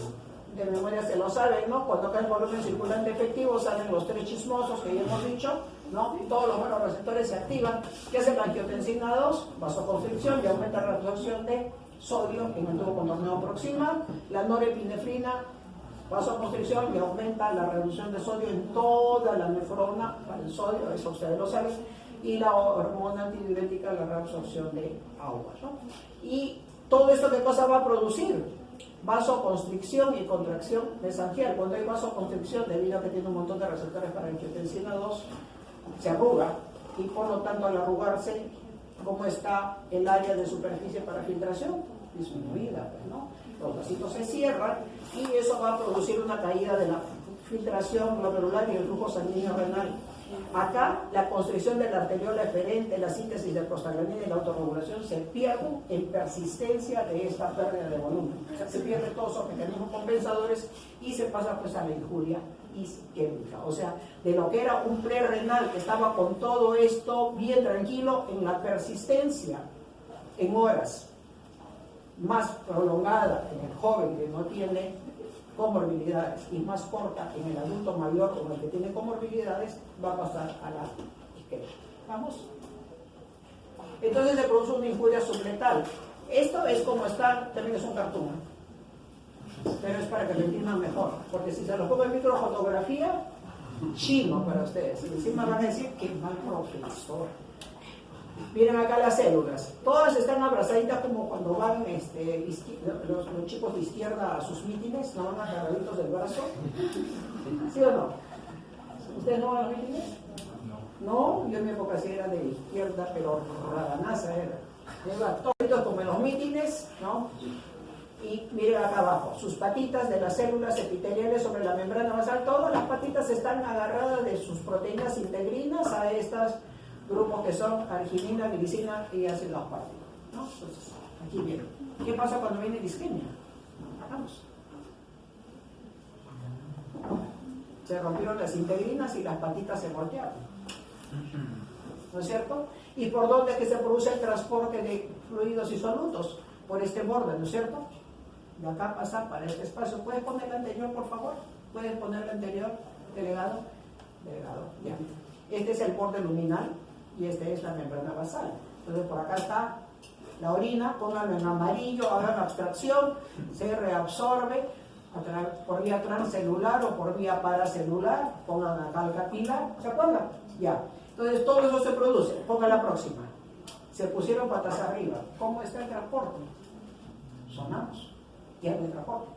de memoria se lo saben, ¿no? Cuando cae el volumen circulante efectivo, salen los tres chismosos que ya hemos dicho, ¿no? Y todos los buenos receptores se activan. ¿Qué hace la angiotensina 2? Vasoconstricción y aumenta la absorción de sodio en el tubo contorneo proximal. La norepinefrina Vasoconstricción y aumenta la reducción de sodio en toda la nefrona, el sodio, eso ustedes lo saben, y la hormona antidiurética, la reabsorción de agua, ¿no? Y todo esto, ¿qué cosa va a producir? Vasoconstricción y contracción mesangial. Cuando hay vasoconstricción, debido a que tiene un montón de receptores para angiotensina 2, se arruga, y por lo tanto al arrugarse, ¿cómo está el área de superficie para filtración? Disminuida, ¿no? Los vasitos se cierran y eso va a producir una caída de la filtración glomerular y el flujo sanguíneo renal. Acá la constricción de la arteriola eferente, la síntesis de prostaglandina y la autorregulación se pierden en persistencia de esta pérdida de volumen. O sea, se pierden todos los mecanismos compensadores y se pasa pues a la injuria isquémica. O sea, de lo que era un prerrenal que estaba con todo esto bien tranquilo, en la persistencia, en horas más prolongada en el joven que no tiene comorbilidades y más corta en el adulto mayor o el que tiene comorbilidades, va a pasar a la isquemia. ¿Vamos? Entonces se produce una injuria subletal. Esto es como está, también es un cartoon, pero es para que lo entiendan mejor, porque si se lo pongo en microfotografía, chino para ustedes, y encima van a decir que mal profesor. Miren acá las células, todas están abrazaditas como cuando van los chicos de izquierda a sus mítines, no van agarraditos del brazo. ¿Sí o no? ¿Ustedes no van a los mítines? No, yo en mi época sí era de izquierda, pero raganaza era. Iba todos como en los mítines, ¿no? Y miren acá abajo, sus patitas de las células epiteliales sobre la membrana basal, todas las patitas están agarradas de sus proteínas integrinas a estas grupos que son arginina, glicina y ácido aspartico, ¿no? Entonces, aquí viene. ¿Qué pasa cuando viene la isquemia? Vamos. Se rompieron las integrinas y las patitas se voltearon. ¿No es cierto? ¿Y por dónde es que se produce el transporte de fluidos y solutos? Por este borde, ¿no es cierto? De acá pasa para este espacio. ¿Puedes poner el anterior, por favor? ¿Puedes poner el anterior, delegado? Delegado, ya. Este es el borde luminal y este es la membrana basal. Entonces por acá está la orina, pónganlo en amarillo, hagan abstracción, se reabsorbe por vía transcelular o por vía paracelular, pongan acá el capilar, ¿se acuerdan? Ya. Entonces todo eso se produce, pongan la próxima. Se pusieron patas arriba. ¿Cómo está el transporte? Sonamos. Ya no hay transporte.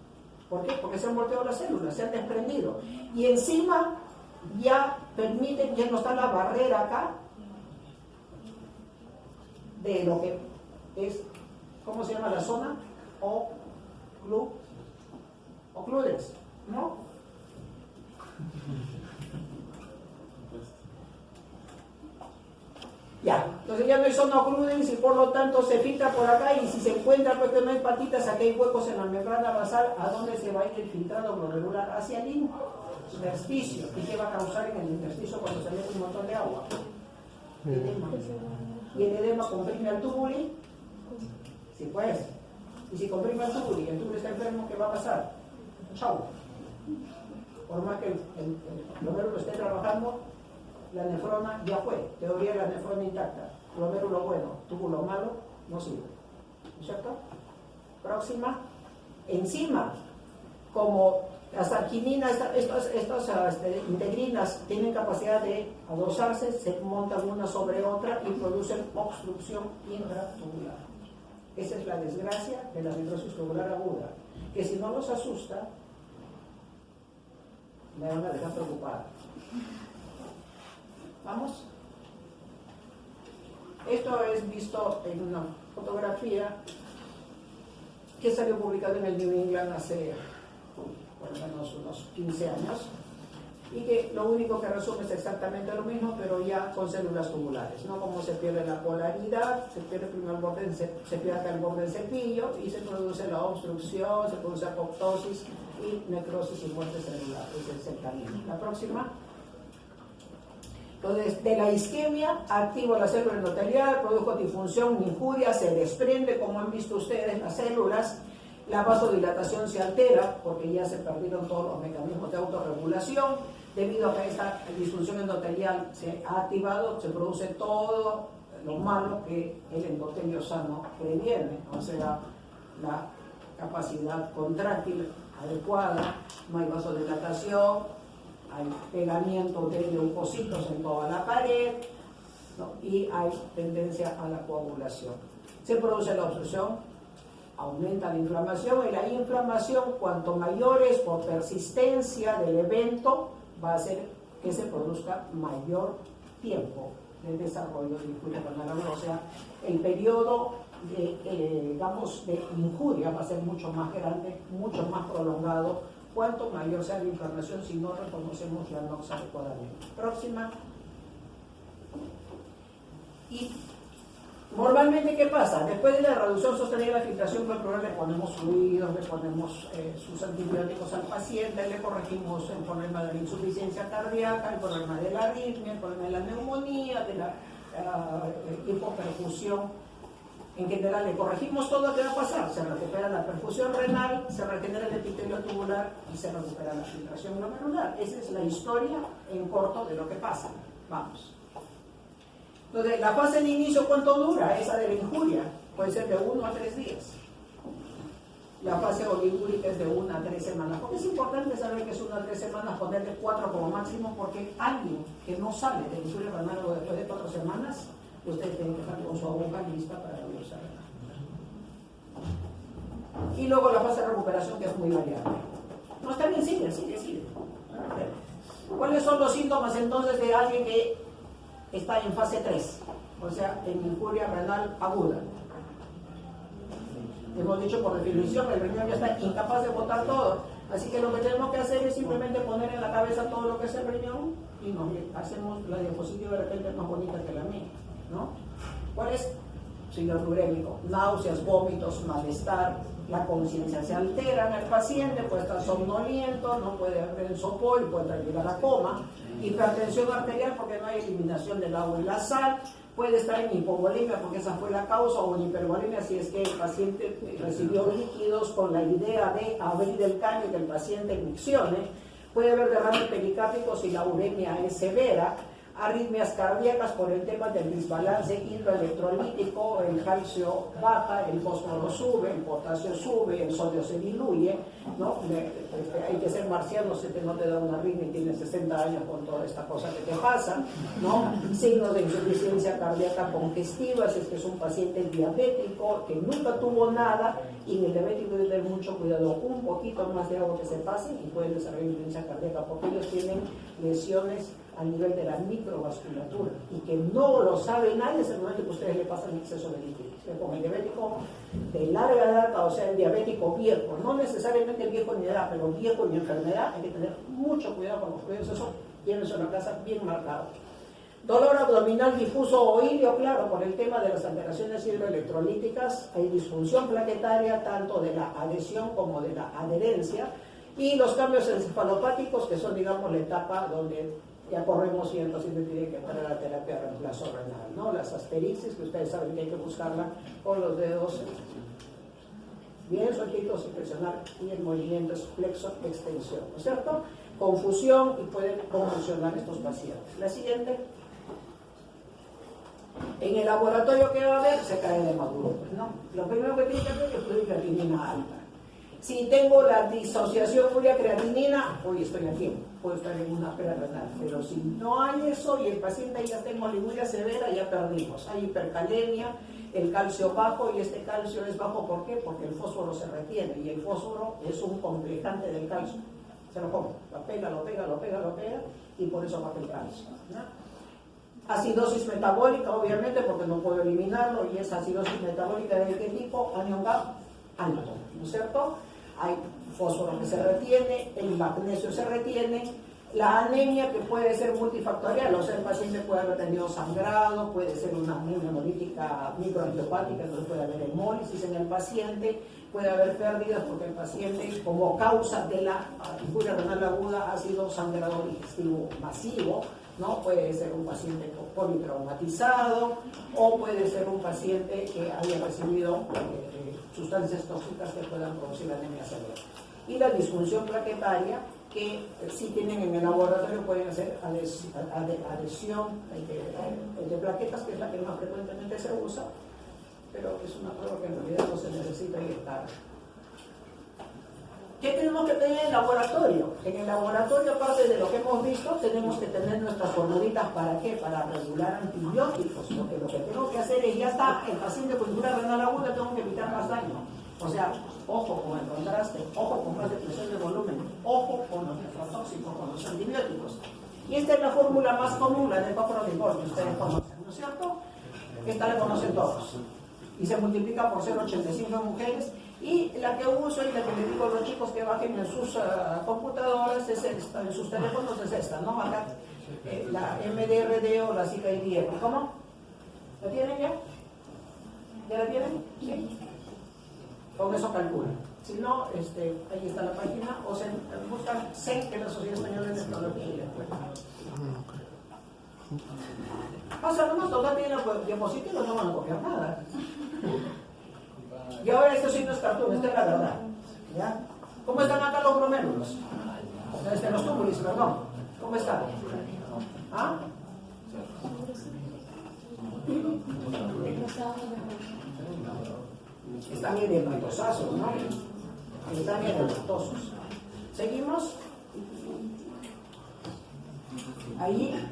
¿Por qué? Porque se han volteado las células, se han desprendido. Y encima ya permiten, ya no está la barrera acá de lo que es, ¿cómo se llama la zona? Ocludes, ¿no? Ya, entonces ya no hay zona ocludens y por lo tanto se filtra por acá, y si se encuentra pues que no hay patitas, aquí hay huecos en la membrana basal, ¿a dónde se va a ir el filtrado glomerular? Hacia el intersticio. ¿Y qué va a causar en el intersticio cuando se mete un montón de agua? Edema. ¿Y el edema comprime al tubuli? Sí, pues. Y si comprime al tubuli y el tubuli está enfermo, ¿qué va a pasar? Chau. Por más que el glomérulo esté trabajando, la nefrona ya fue. Teoría de la nefrona intacta. Glomérulo bueno, túbulo malo, no sirve. ¿No es cierto? Próxima. Encima, como las argininas, estas integrinas tienen capacidad de adosarse, se montan una sobre otra y producen obstrucción intratubular. Esa es la desgracia de la necrosis tubular aguda, que si no los asusta, me van a dejar preocupada. ¿Vamos? Esto es visto en una fotografía que salió publicada en el New England hace por lo menos unos 15 años, y que lo único que resume es exactamente lo mismo, pero ya con células tubulares, ¿no? Como se pierde la polaridad, se pierde primero el borde, se pierde acá el borde del cepillo y se produce la obstrucción, se produce apoptosis y necrosis y muerte celular. Ese es el camino. La próxima. Entonces, de la isquemia, activo la célula endotelial, produjo disfunción, injuria, se desprende, como han visto ustedes, las células. La vasodilatación se altera porque ya se perdieron todos los mecanismos de autorregulación. Debido a que esta disfunción endotelial se ha activado, se produce todo lo malo que el endotelio sano previene, o sea, la capacidad contráctil adecuada, no hay vasodilatación, hay pegamiento de leucocitos en toda la pared, ¿no? Y hay tendencia a la coagulación. Se produce la obstrucción, aumenta la inflamación, y la inflamación, cuanto mayor es por persistencia del evento, va a hacer que se produzca mayor tiempo de desarrollo de injuria renal aguda. O sea, el periodo digamos, de injuria va a ser mucho más grande, mucho más prolongado, cuanto mayor sea la inflamación si no reconocemos la NOx adecuadamente. Próxima. Y normalmente, ¿qué pasa? Después de la reducción sostenida de la filtración corporal, le ponemos fluidos, le ponemos sus antibióticos al paciente, le corregimos el problema de la insuficiencia cardíaca, el problema de la arritmia, el problema de la neumonía, de la hipoperfusión. En general, le corregimos todo. ¿Qué va a pasar? Se recupera la perfusión renal, se regenera el epitelio tubular y se recupera la filtración glomerular. Esa es la historia en corto de lo que pasa. Vamos. Entonces, la fase de inicio, ¿cuánto dura? Esa de la injuria puede ser de 1 a 3 días. La fase oligúrica es de 1 a 3 semanas. Porque es importante saber que es 1 a 3 semanas, ponerle 4 como máximo, porque alguien que no sale de la injuria renal después de 4 semanas, ustedes tienen que estar con su aguja lista para la biopsia renal. Y luego la fase de recuperación, que es muy variable. No, está bien, sigue. ¿Cuáles son los síntomas entonces de alguien que está en fase 3? O sea, en injuria renal aguda. Hemos dicho por definición, el riñón ya está incapaz de botar todo. Así que lo que tenemos que hacer es simplemente poner en la cabeza todo lo que es el riñón y nos hacemos la diapositiva de repente más bonita que la mía, ¿no? ¿Cuál es? Síndrome urémico, náuseas, vómitos, malestar, la conciencia se altera en el paciente, puede estar somnoliento, no puede haber el sopor y puede llegar a coma, hipertensión arterial porque no hay eliminación del agua y la sal, puede estar en hipovolemia porque esa fue la causa, o en hipervolemia si es que el paciente recibió líquidos con la idea de abrir el caño y que el paciente miccione, puede haber derrames pericárticos si la uremia es severa, arritmias cardíacas por el tema del desbalance hidroelectrolítico, el calcio baja, el fósforo sube, el potasio sube, el sodio se diluye, ¿no? Hay que ser marciano si no te da una arritmia y tienes 60 años con toda esta cosa que te pasa, ¿no? Signos de insuficiencia cardíaca congestiva, si es que es un paciente diabético que nunca tuvo nada, y en el diabético hay que tener mucho cuidado, un poquito más de agua que se pase y pueden desarrollar insuficiencia cardíaca porque ellos tienen lesiones a nivel de la microvasculatura y que no lo sabe nadie es el momento que ustedes le pasan exceso de líquidos. Con el diabético de larga data, o sea, el diabético viejo, no necesariamente viejo ni edad, pero viejo ni enfermedad, hay que tener mucho cuidado con los fluidos, eso llévense a la casa bien marcado. Dolor abdominal difuso o ilio, claro, por el tema de las alteraciones hidroelectrolíticas, hay disfunción plaquetaria tanto de la adhesión como de la adherencia, y los cambios encefalopáticos, que son, digamos, la etapa donde ya corremos y el paciente tiene que entrar a la terapia de reemplazo renal, ¿no? Las asterixis, que ustedes saben que hay que buscarla con los dedos bien sueltitos y presionar, y el movimiento es flexo-extensión, ¿no es cierto? Confusión, y pueden convulsionar estos pacientes. La siguiente. En el laboratorio, ¿qué va a haber? Se cae de maduro, ¿no? Lo primero que tiene que hacer es fluir creatinina alta. Si tengo la disociación urea-creatinina, hoy estoy aquí, puedo estar en una pérdida renal. Pero si no hay eso y el paciente ya tengo oliguria severa, ya perdimos. Hay hipercalemia, el calcio bajo, y este calcio es bajo, ¿por qué? Porque el fósforo se retiene, y el fósforo es un complejante del calcio. Se lo come, lo pega, y por eso baja el calcio, ¿no? Acidosis metabólica, obviamente, porque no puedo eliminarlo, y esa acidosis metabólica ¿de qué tipo? Anión GAP alto, ¿no es cierto? Hay fósforo que se retiene, el magnesio se retiene, la anemia, que puede ser multifactorial, o sea, el paciente puede haber tenido sangrado, puede ser una anemia hemolítica microangiopática, entonces puede haber hemólisis en el paciente, puede haber pérdidas porque el paciente, como causa de la injuria renal aguda, ha sido sangrado digestivo masivo, ¿no? Puede ser un paciente politraumatizado, o puede ser un paciente que haya recibido sustancias tóxicas que puedan producir anemia severa. Y la disfunción plaquetaria, que si tienen en el laboratorio pueden hacer adhesión de plaquetas, que es la que más frecuentemente se usa, pero es una prueba que en realidad no se necesita inyectar. ¿Qué tenemos que tener en el laboratorio? En el laboratorio, aparte de lo que hemos visto, tenemos que tener nuestras formulitas. ¿Para qué? Para regular antibióticos. Porque lo que tengo que hacer es, ya está, el paciente con insuficiencia renal aguda, tengo que evitar más daño. O sea, ojo con el contraste, ojo con más depresión de volumen, ojo con los nefrotóxicos, con los antibióticos. Y esta es la fórmula más común, la de Coprodicol, que ustedes conocen, ¿no es cierto? Esta la conocen todos. Y se multiplica por 0,85 en mujeres. Y la que uso y la que le digo a los chicos que bajen en sus computadoras es esta, en sus teléfonos es esta, ¿no? Acá, la MDRD o la CKIDR. ¿Cómo? ¿La tienen ya? ¿Ya la tienen? Sí. Con eso calculan. Si no, ahí está la página, o se buscan CEN, que es la Sociedad Española de Nefrología, y después. Pasa nomás, total tiene diapositivos, no van a copiar nada. Y ahora esto sí no es cartoon, esta es la verdad. ¿Ya? ¿Cómo están acá los glomérulos? Los túbulos, perdón. ¿Cómo están? ¿Ah? Están edematosos, ¿no? Están edematosos. ¿Seguimos? Ahí,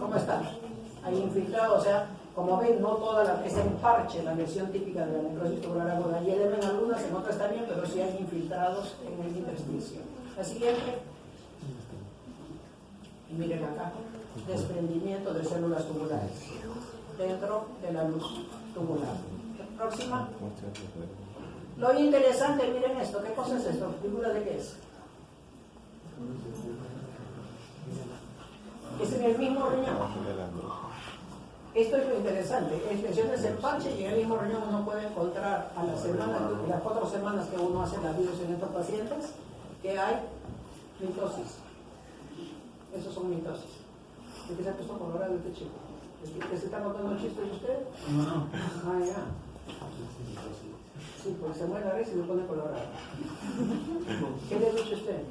¿cómo están? Ahí infiltrado, o sea, como ven, no toda es en parche la lesión típica de la necrosis tubular aguda. Y edema en algunas, en otras también, pero sí hay infiltrados en el intersticio. La siguiente. Y miren acá, desprendimiento de células tubulares dentro de la luz tubular. Próxima. Lo interesante, miren esto, ¿qué cosa es esto? ¿Figura de qué es? Es en el mismo riñón. Esto es lo interesante, lesiones en parche y en el mismo riñón uno puede encontrar a la semana, las 4 semanas que uno hace la biopsia en estos pacientes, que hay mitosis. Esos son mitosis. ¿De qué se ha puesto colorado este chico? ¿Que se está contando el chiste de usted? No. Ah, ya. Sí, porque se muere la vez y lo pone colorado. ¿Qué le dice usted?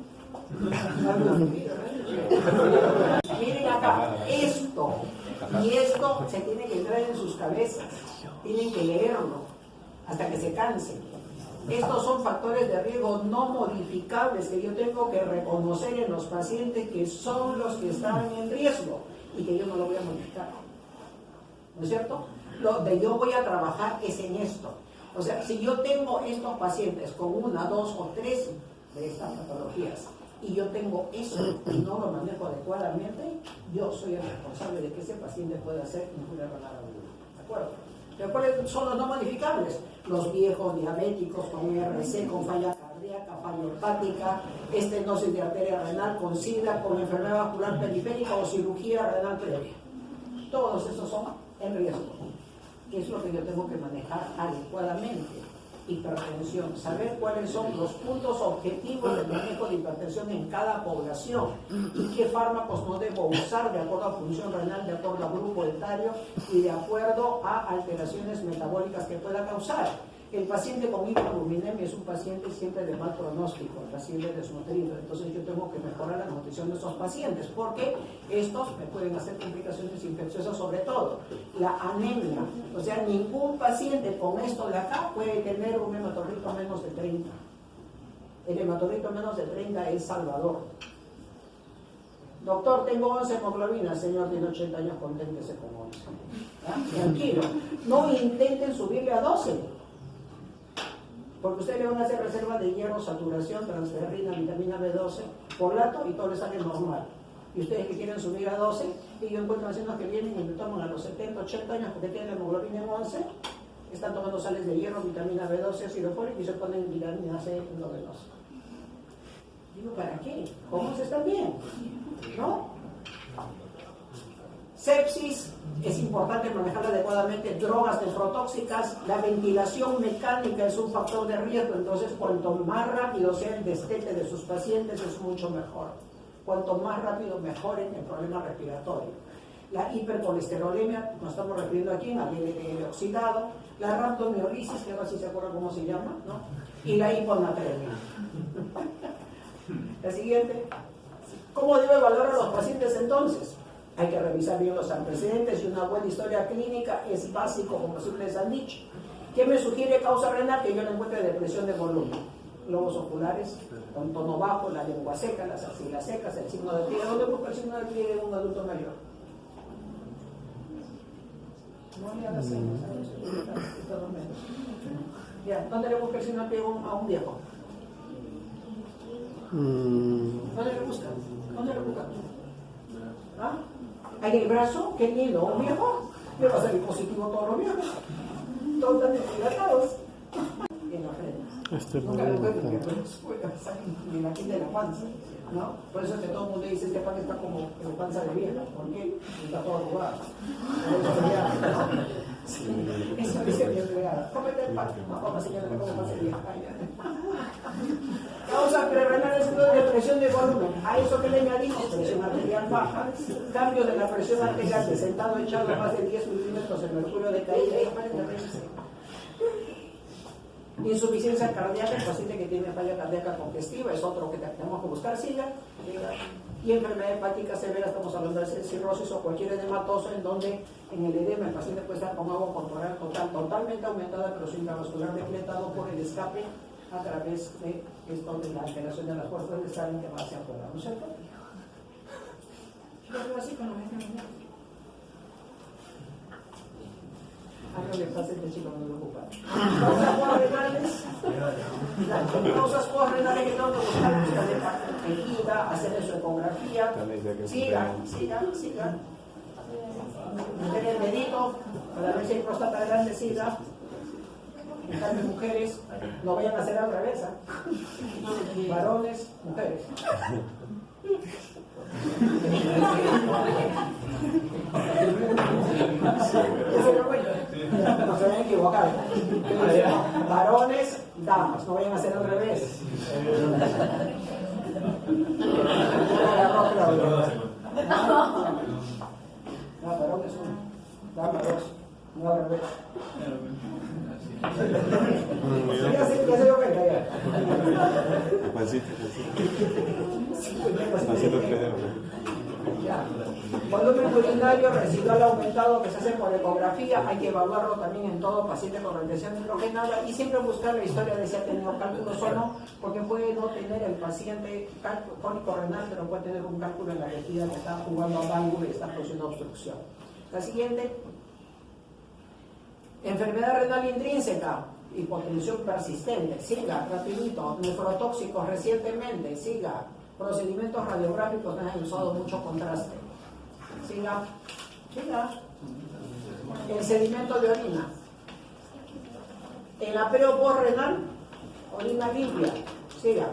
Miren acá, esto y esto se tiene que entrar en sus cabezas, tienen que leerlo hasta que se cansen. Estos son factores de riesgo no modificables que yo tengo que reconocer en los pacientes que son los que están en riesgo y que yo no lo voy a modificar. ¿No es cierto? Lo que yo voy a trabajar es en esto. O sea, si yo tengo estos pacientes con 1, 2 o 3 de estas patologías y yo tengo eso y no lo manejo adecuadamente, yo soy el responsable de que ese paciente pueda hacer insuficiencia renal aguda. ¿De acuerdo? ¿De cuáles son los no modificables? Los viejos diabéticos con IRC, con falla cardíaca, falla hepática, estenosis de arteria renal, con SIDA, con enfermedad vascular periférica o cirugía renal previa. Todos esos son en riesgo. ¿Qué es lo que yo tengo que manejar adecuadamente? Hipertensión, saber cuáles son los puntos objetivos del manejo de hipertensión en cada población y qué fármacos no debo usar de acuerdo a función renal, de acuerdo a grupo etario y de acuerdo a alteraciones metabólicas que pueda causar. El paciente con hiperureminemia es un paciente siempre de mal pronóstico, el paciente desnutrido, entonces yo tengo que mejorar la nutrición de estos pacientes porque estos me pueden hacer complicaciones infecciosas, sobre todo la anemia. O sea, ningún paciente con esto de acá puede tener un hematocrito menos de 30. El hematocrito menos de 30 es salvador. Doctor, tengo 11 hemoglobinas. Señor, tiene 80 años, conténtese con 11. ¿Ah? Tranquilo, no intenten subirle a 12. Porque usted le van a hacer reserva de hierro, saturación, transferrina, vitamina B12, folato y todo le sale normal. Y ustedes que quieren subir a 12, y yo encuentro pacientes que vienen y me toman a los 70, 80 años porque tienen la hemoglobina en 11, están tomando sales de hierro, vitamina B12, ácido fólico y se ponen vitamina C endovenosa. Digo, ¿para qué? ¿Cómo se están bien? ¿No? Sepsis, es importante manejarla adecuadamente, drogas nefrotóxicas, la ventilación mecánica es un factor de riesgo, entonces cuanto más rápido sea el destete de sus pacientes es mucho mejor. Cuanto más rápido mejoren el problema respiratorio. La hipercolesterolemia, nos estamos refiriendo aquí al LDL oxidado, la rhabdomiolisis, que ahora sí se acuerdan cómo se llama, ¿no? Y la hiponatremia. La siguiente. ¿Cómo debo evaluar a los pacientes entonces? Hay que revisar bien los antecedentes y una buena historia clínica es básico, como siempre les han dicho. ¿Qué me sugiere causa renal? Que yo no encuentre depresión de volumen. globos oculares con tono bajo, la lengua seca, las axilas secas, el signo de pliegue. ¿Dónde busca el signo de pliegue en un adulto mayor? No le hagas señas a eso, ya, ¿dónde le busca el signo de pliegue a un viejo? ¿Dónde le busca? ¿Dónde le busca? ¿Ah? ¿En el brazo? ¿Qué lindo? ¿Un viejo? Le va a salir positivo todos los viejos. Todos están deshidratados. En la frente. Nunca lo pueden ni la quinta de la panza, ¿no? Por eso es que todo el mundo dice: este pan está como en panza de vieja. ¿Por qué? Está todo arrugado. Eso dice mi empleada. Cómete el pan. No, papá, señora, no como pan de vieja. Causas prerenales de presión de volumen. A eso que le añadimos presión arterial baja, cambios de la presión arterial de sentado echado más de 10 milímetros, el mercurio de caída y aparentemente insuficiencia cardíaca. El paciente que tiene falla cardíaca congestiva es otro que tenemos que buscar, siga. Y enfermedad hepática severa, estamos hablando de cirrosis o cualquier edematoso, en donde en el edema el paciente puede estar con agua corporal totalmente aumentada, pero sin intravascular decretado por el escape a través de esto de la alteración de las fuerzas de sangre que va hacia afuera, ¿no es cierto? Pero así con la mente. Algo le pasa a este chico, no lo ocupa. Causas postrenales. Las causas postrenales que tengo que buscar de tequila, hacer su ecografía. Siga. Meter el dedito para ver si hay próstata grande, siga. En cambio, mujeres, no vayan a hacer al revés, ¿eh? Varones, mujeres. No se vayan a equivocar. Varones, damas, no vayan a hacer al revés. No, varones uno, damas dos, no al revés. Ya se dio cuenta ya. Volumen urinario residual aumentado que se hace por ecografía, hay que evaluarlo también en todo paciente con retención hidrogenada y siempre buscar la historia de si ha tenido cálculos o no, porque puede no tener el paciente cólico renal, pero puede tener un cálculo en la vejiga que está jugando a válvula y está produciendo obstrucción. La siguiente. Enfermedad renal intrínseca, hipotensión persistente, siga, rapidito, nefrotóxicos recientemente, siga, procedimientos radiográficos que han usado mucho contraste, siga, el sedimento de orina, el apneo postrenal, orina limpia, siga.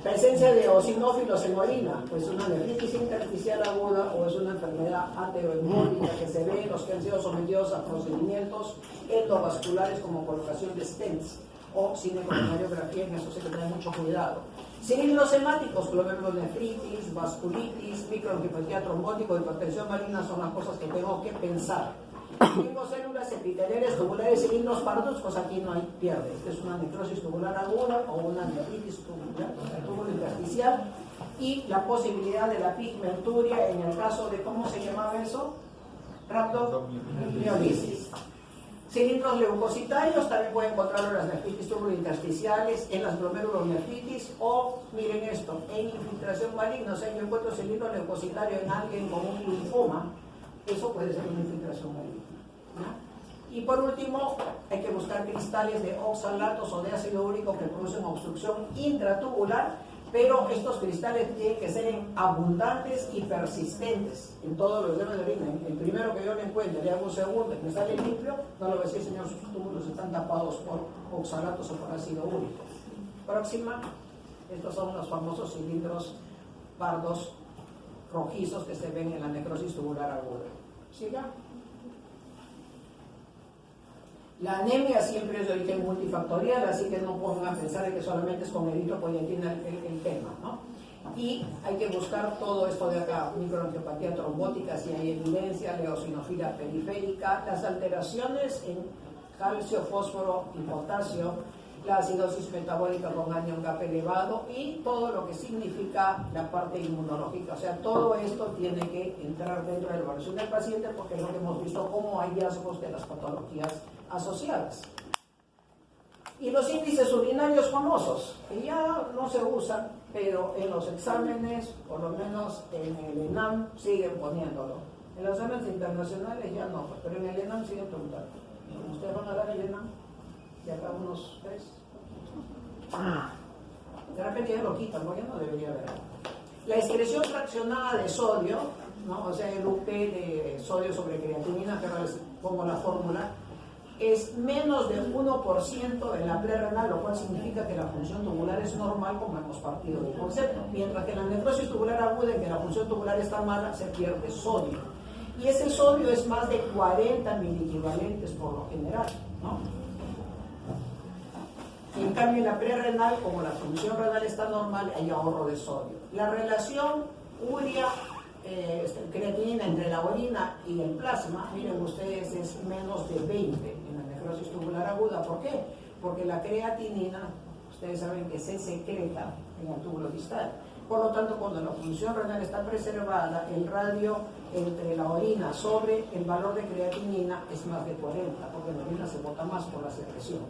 Presencia de eosinófilos en orina, pues una nefritis intersticial aguda o es una enfermedad ateroembólica que se ve en los que han sido sometidos a procedimientos endovasculares como colocación de stents o cinecoronariografía, en eso se que tener mucho cuidado. Cilindros hemáticos, glomerulonefritis, vasculitis, microangiopatía trombótica, hipertensión marina son las cosas que tengo que pensar. Tengo células epiteliales tubulares cilindros parduscos, aquí no hay pierde. Esta es una necrosis tubular aguda o una nefritis tubular, túbulo intersticial, y la posibilidad de la pigmenturia en el caso de, ¿cómo se llamaba eso? Rhabdomiolisis. Cilindros leucocitarios también pueden encontrarlo en las nefritis tubulointersticiales, en las glomerulonefritis o, miren esto, en infiltración maligna. O sea, yo encuentro cilindro leucocitario en alguien con un linfoma, eso puede ser una infiltración maligna, ¿no? Y por último, hay que buscar cristales de oxalatos o de ácido úrico que producen obstrucción intratubular, pero estos cristales tienen que ser abundantes y persistentes en todos los dedos de orina. El primero que yo le encuentre, le hago un segundo y me sale limpio, no lo voy a decir, señor, sus túbulos están tapados por oxalatos o por ácido úrico. Próxima, estos son los famosos cilindros pardos rojizos que se ven en la necrosis tubular aguda. ¿Siga? La anemia siempre es de origen multifactorial, así que no pongan a pensar que solamente es con eritropoyetina el tema, ¿no? Y hay que buscar todo esto de acá, microangiopatía trombótica, si hay evidencia, eosinofilia periférica, las alteraciones en calcio, fósforo y potasio, la acidosis metabólica con anion GAP elevado y todo lo que significa la parte inmunológica. O sea, todo esto tiene que entrar dentro de la evaluación del paciente porque es lo que hemos visto como hallazgos de las patologías asociadas. Y los índices urinarios famosos, que ya no se usan, pero en los exámenes, por lo menos en el ENAM, siguen poniéndolo. En los exámenes internacionales ya no, pero en el ENAM siguen preguntando. ¿Ustedes van a dar el ENAM? De acá unos 3. De repente ya lo quitan, porque ya no debería haber. La excreción fraccionada de sodio, ¿no? O sea, el UP de sodio sobre creatinina, que ahora les pongo la fórmula, es menos del 1% en la prerrenal, lo cual significa que la función tubular es normal, como hemos partido del concepto. Mientras que en la necrosis tubular aguda, en que la función tubular está mala, se pierde sodio. Y ese sodio es más de 40 miliequivalentes por lo general, ¿no? En cambio, en la prerrenal, como la función renal está normal, hay ahorro de sodio. La relación urea creatinina entre la orina y el plasma, miren ustedes, es menos de 20 en la necrosis tubular aguda. ¿Por qué? Porque la creatinina, ustedes saben que se secreta en el túbulo distal. Por lo tanto, cuando la función renal está preservada, el radio entre la orina sobre el valor de creatinina es más de 40, porque la orina se bota más por la secreción.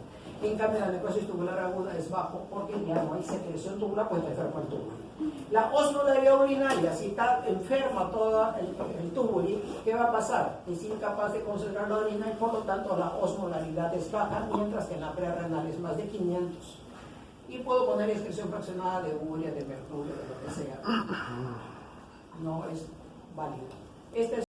En cambio, la necrosis tubular aguda es bajo porque ya no hay secreción tubular, pues está enfermo el túbulo. La osmolaridad urinaria, si está enferma todo el túbulo, ¿qué va a pasar? Es incapaz de concentrar la orina y por lo tanto la osmolaridad es baja, mientras que en la prerrenal es más de 500. Y puedo poner excreción fraccionada de urea, de mercurio, de lo que sea. No es válido. Esta es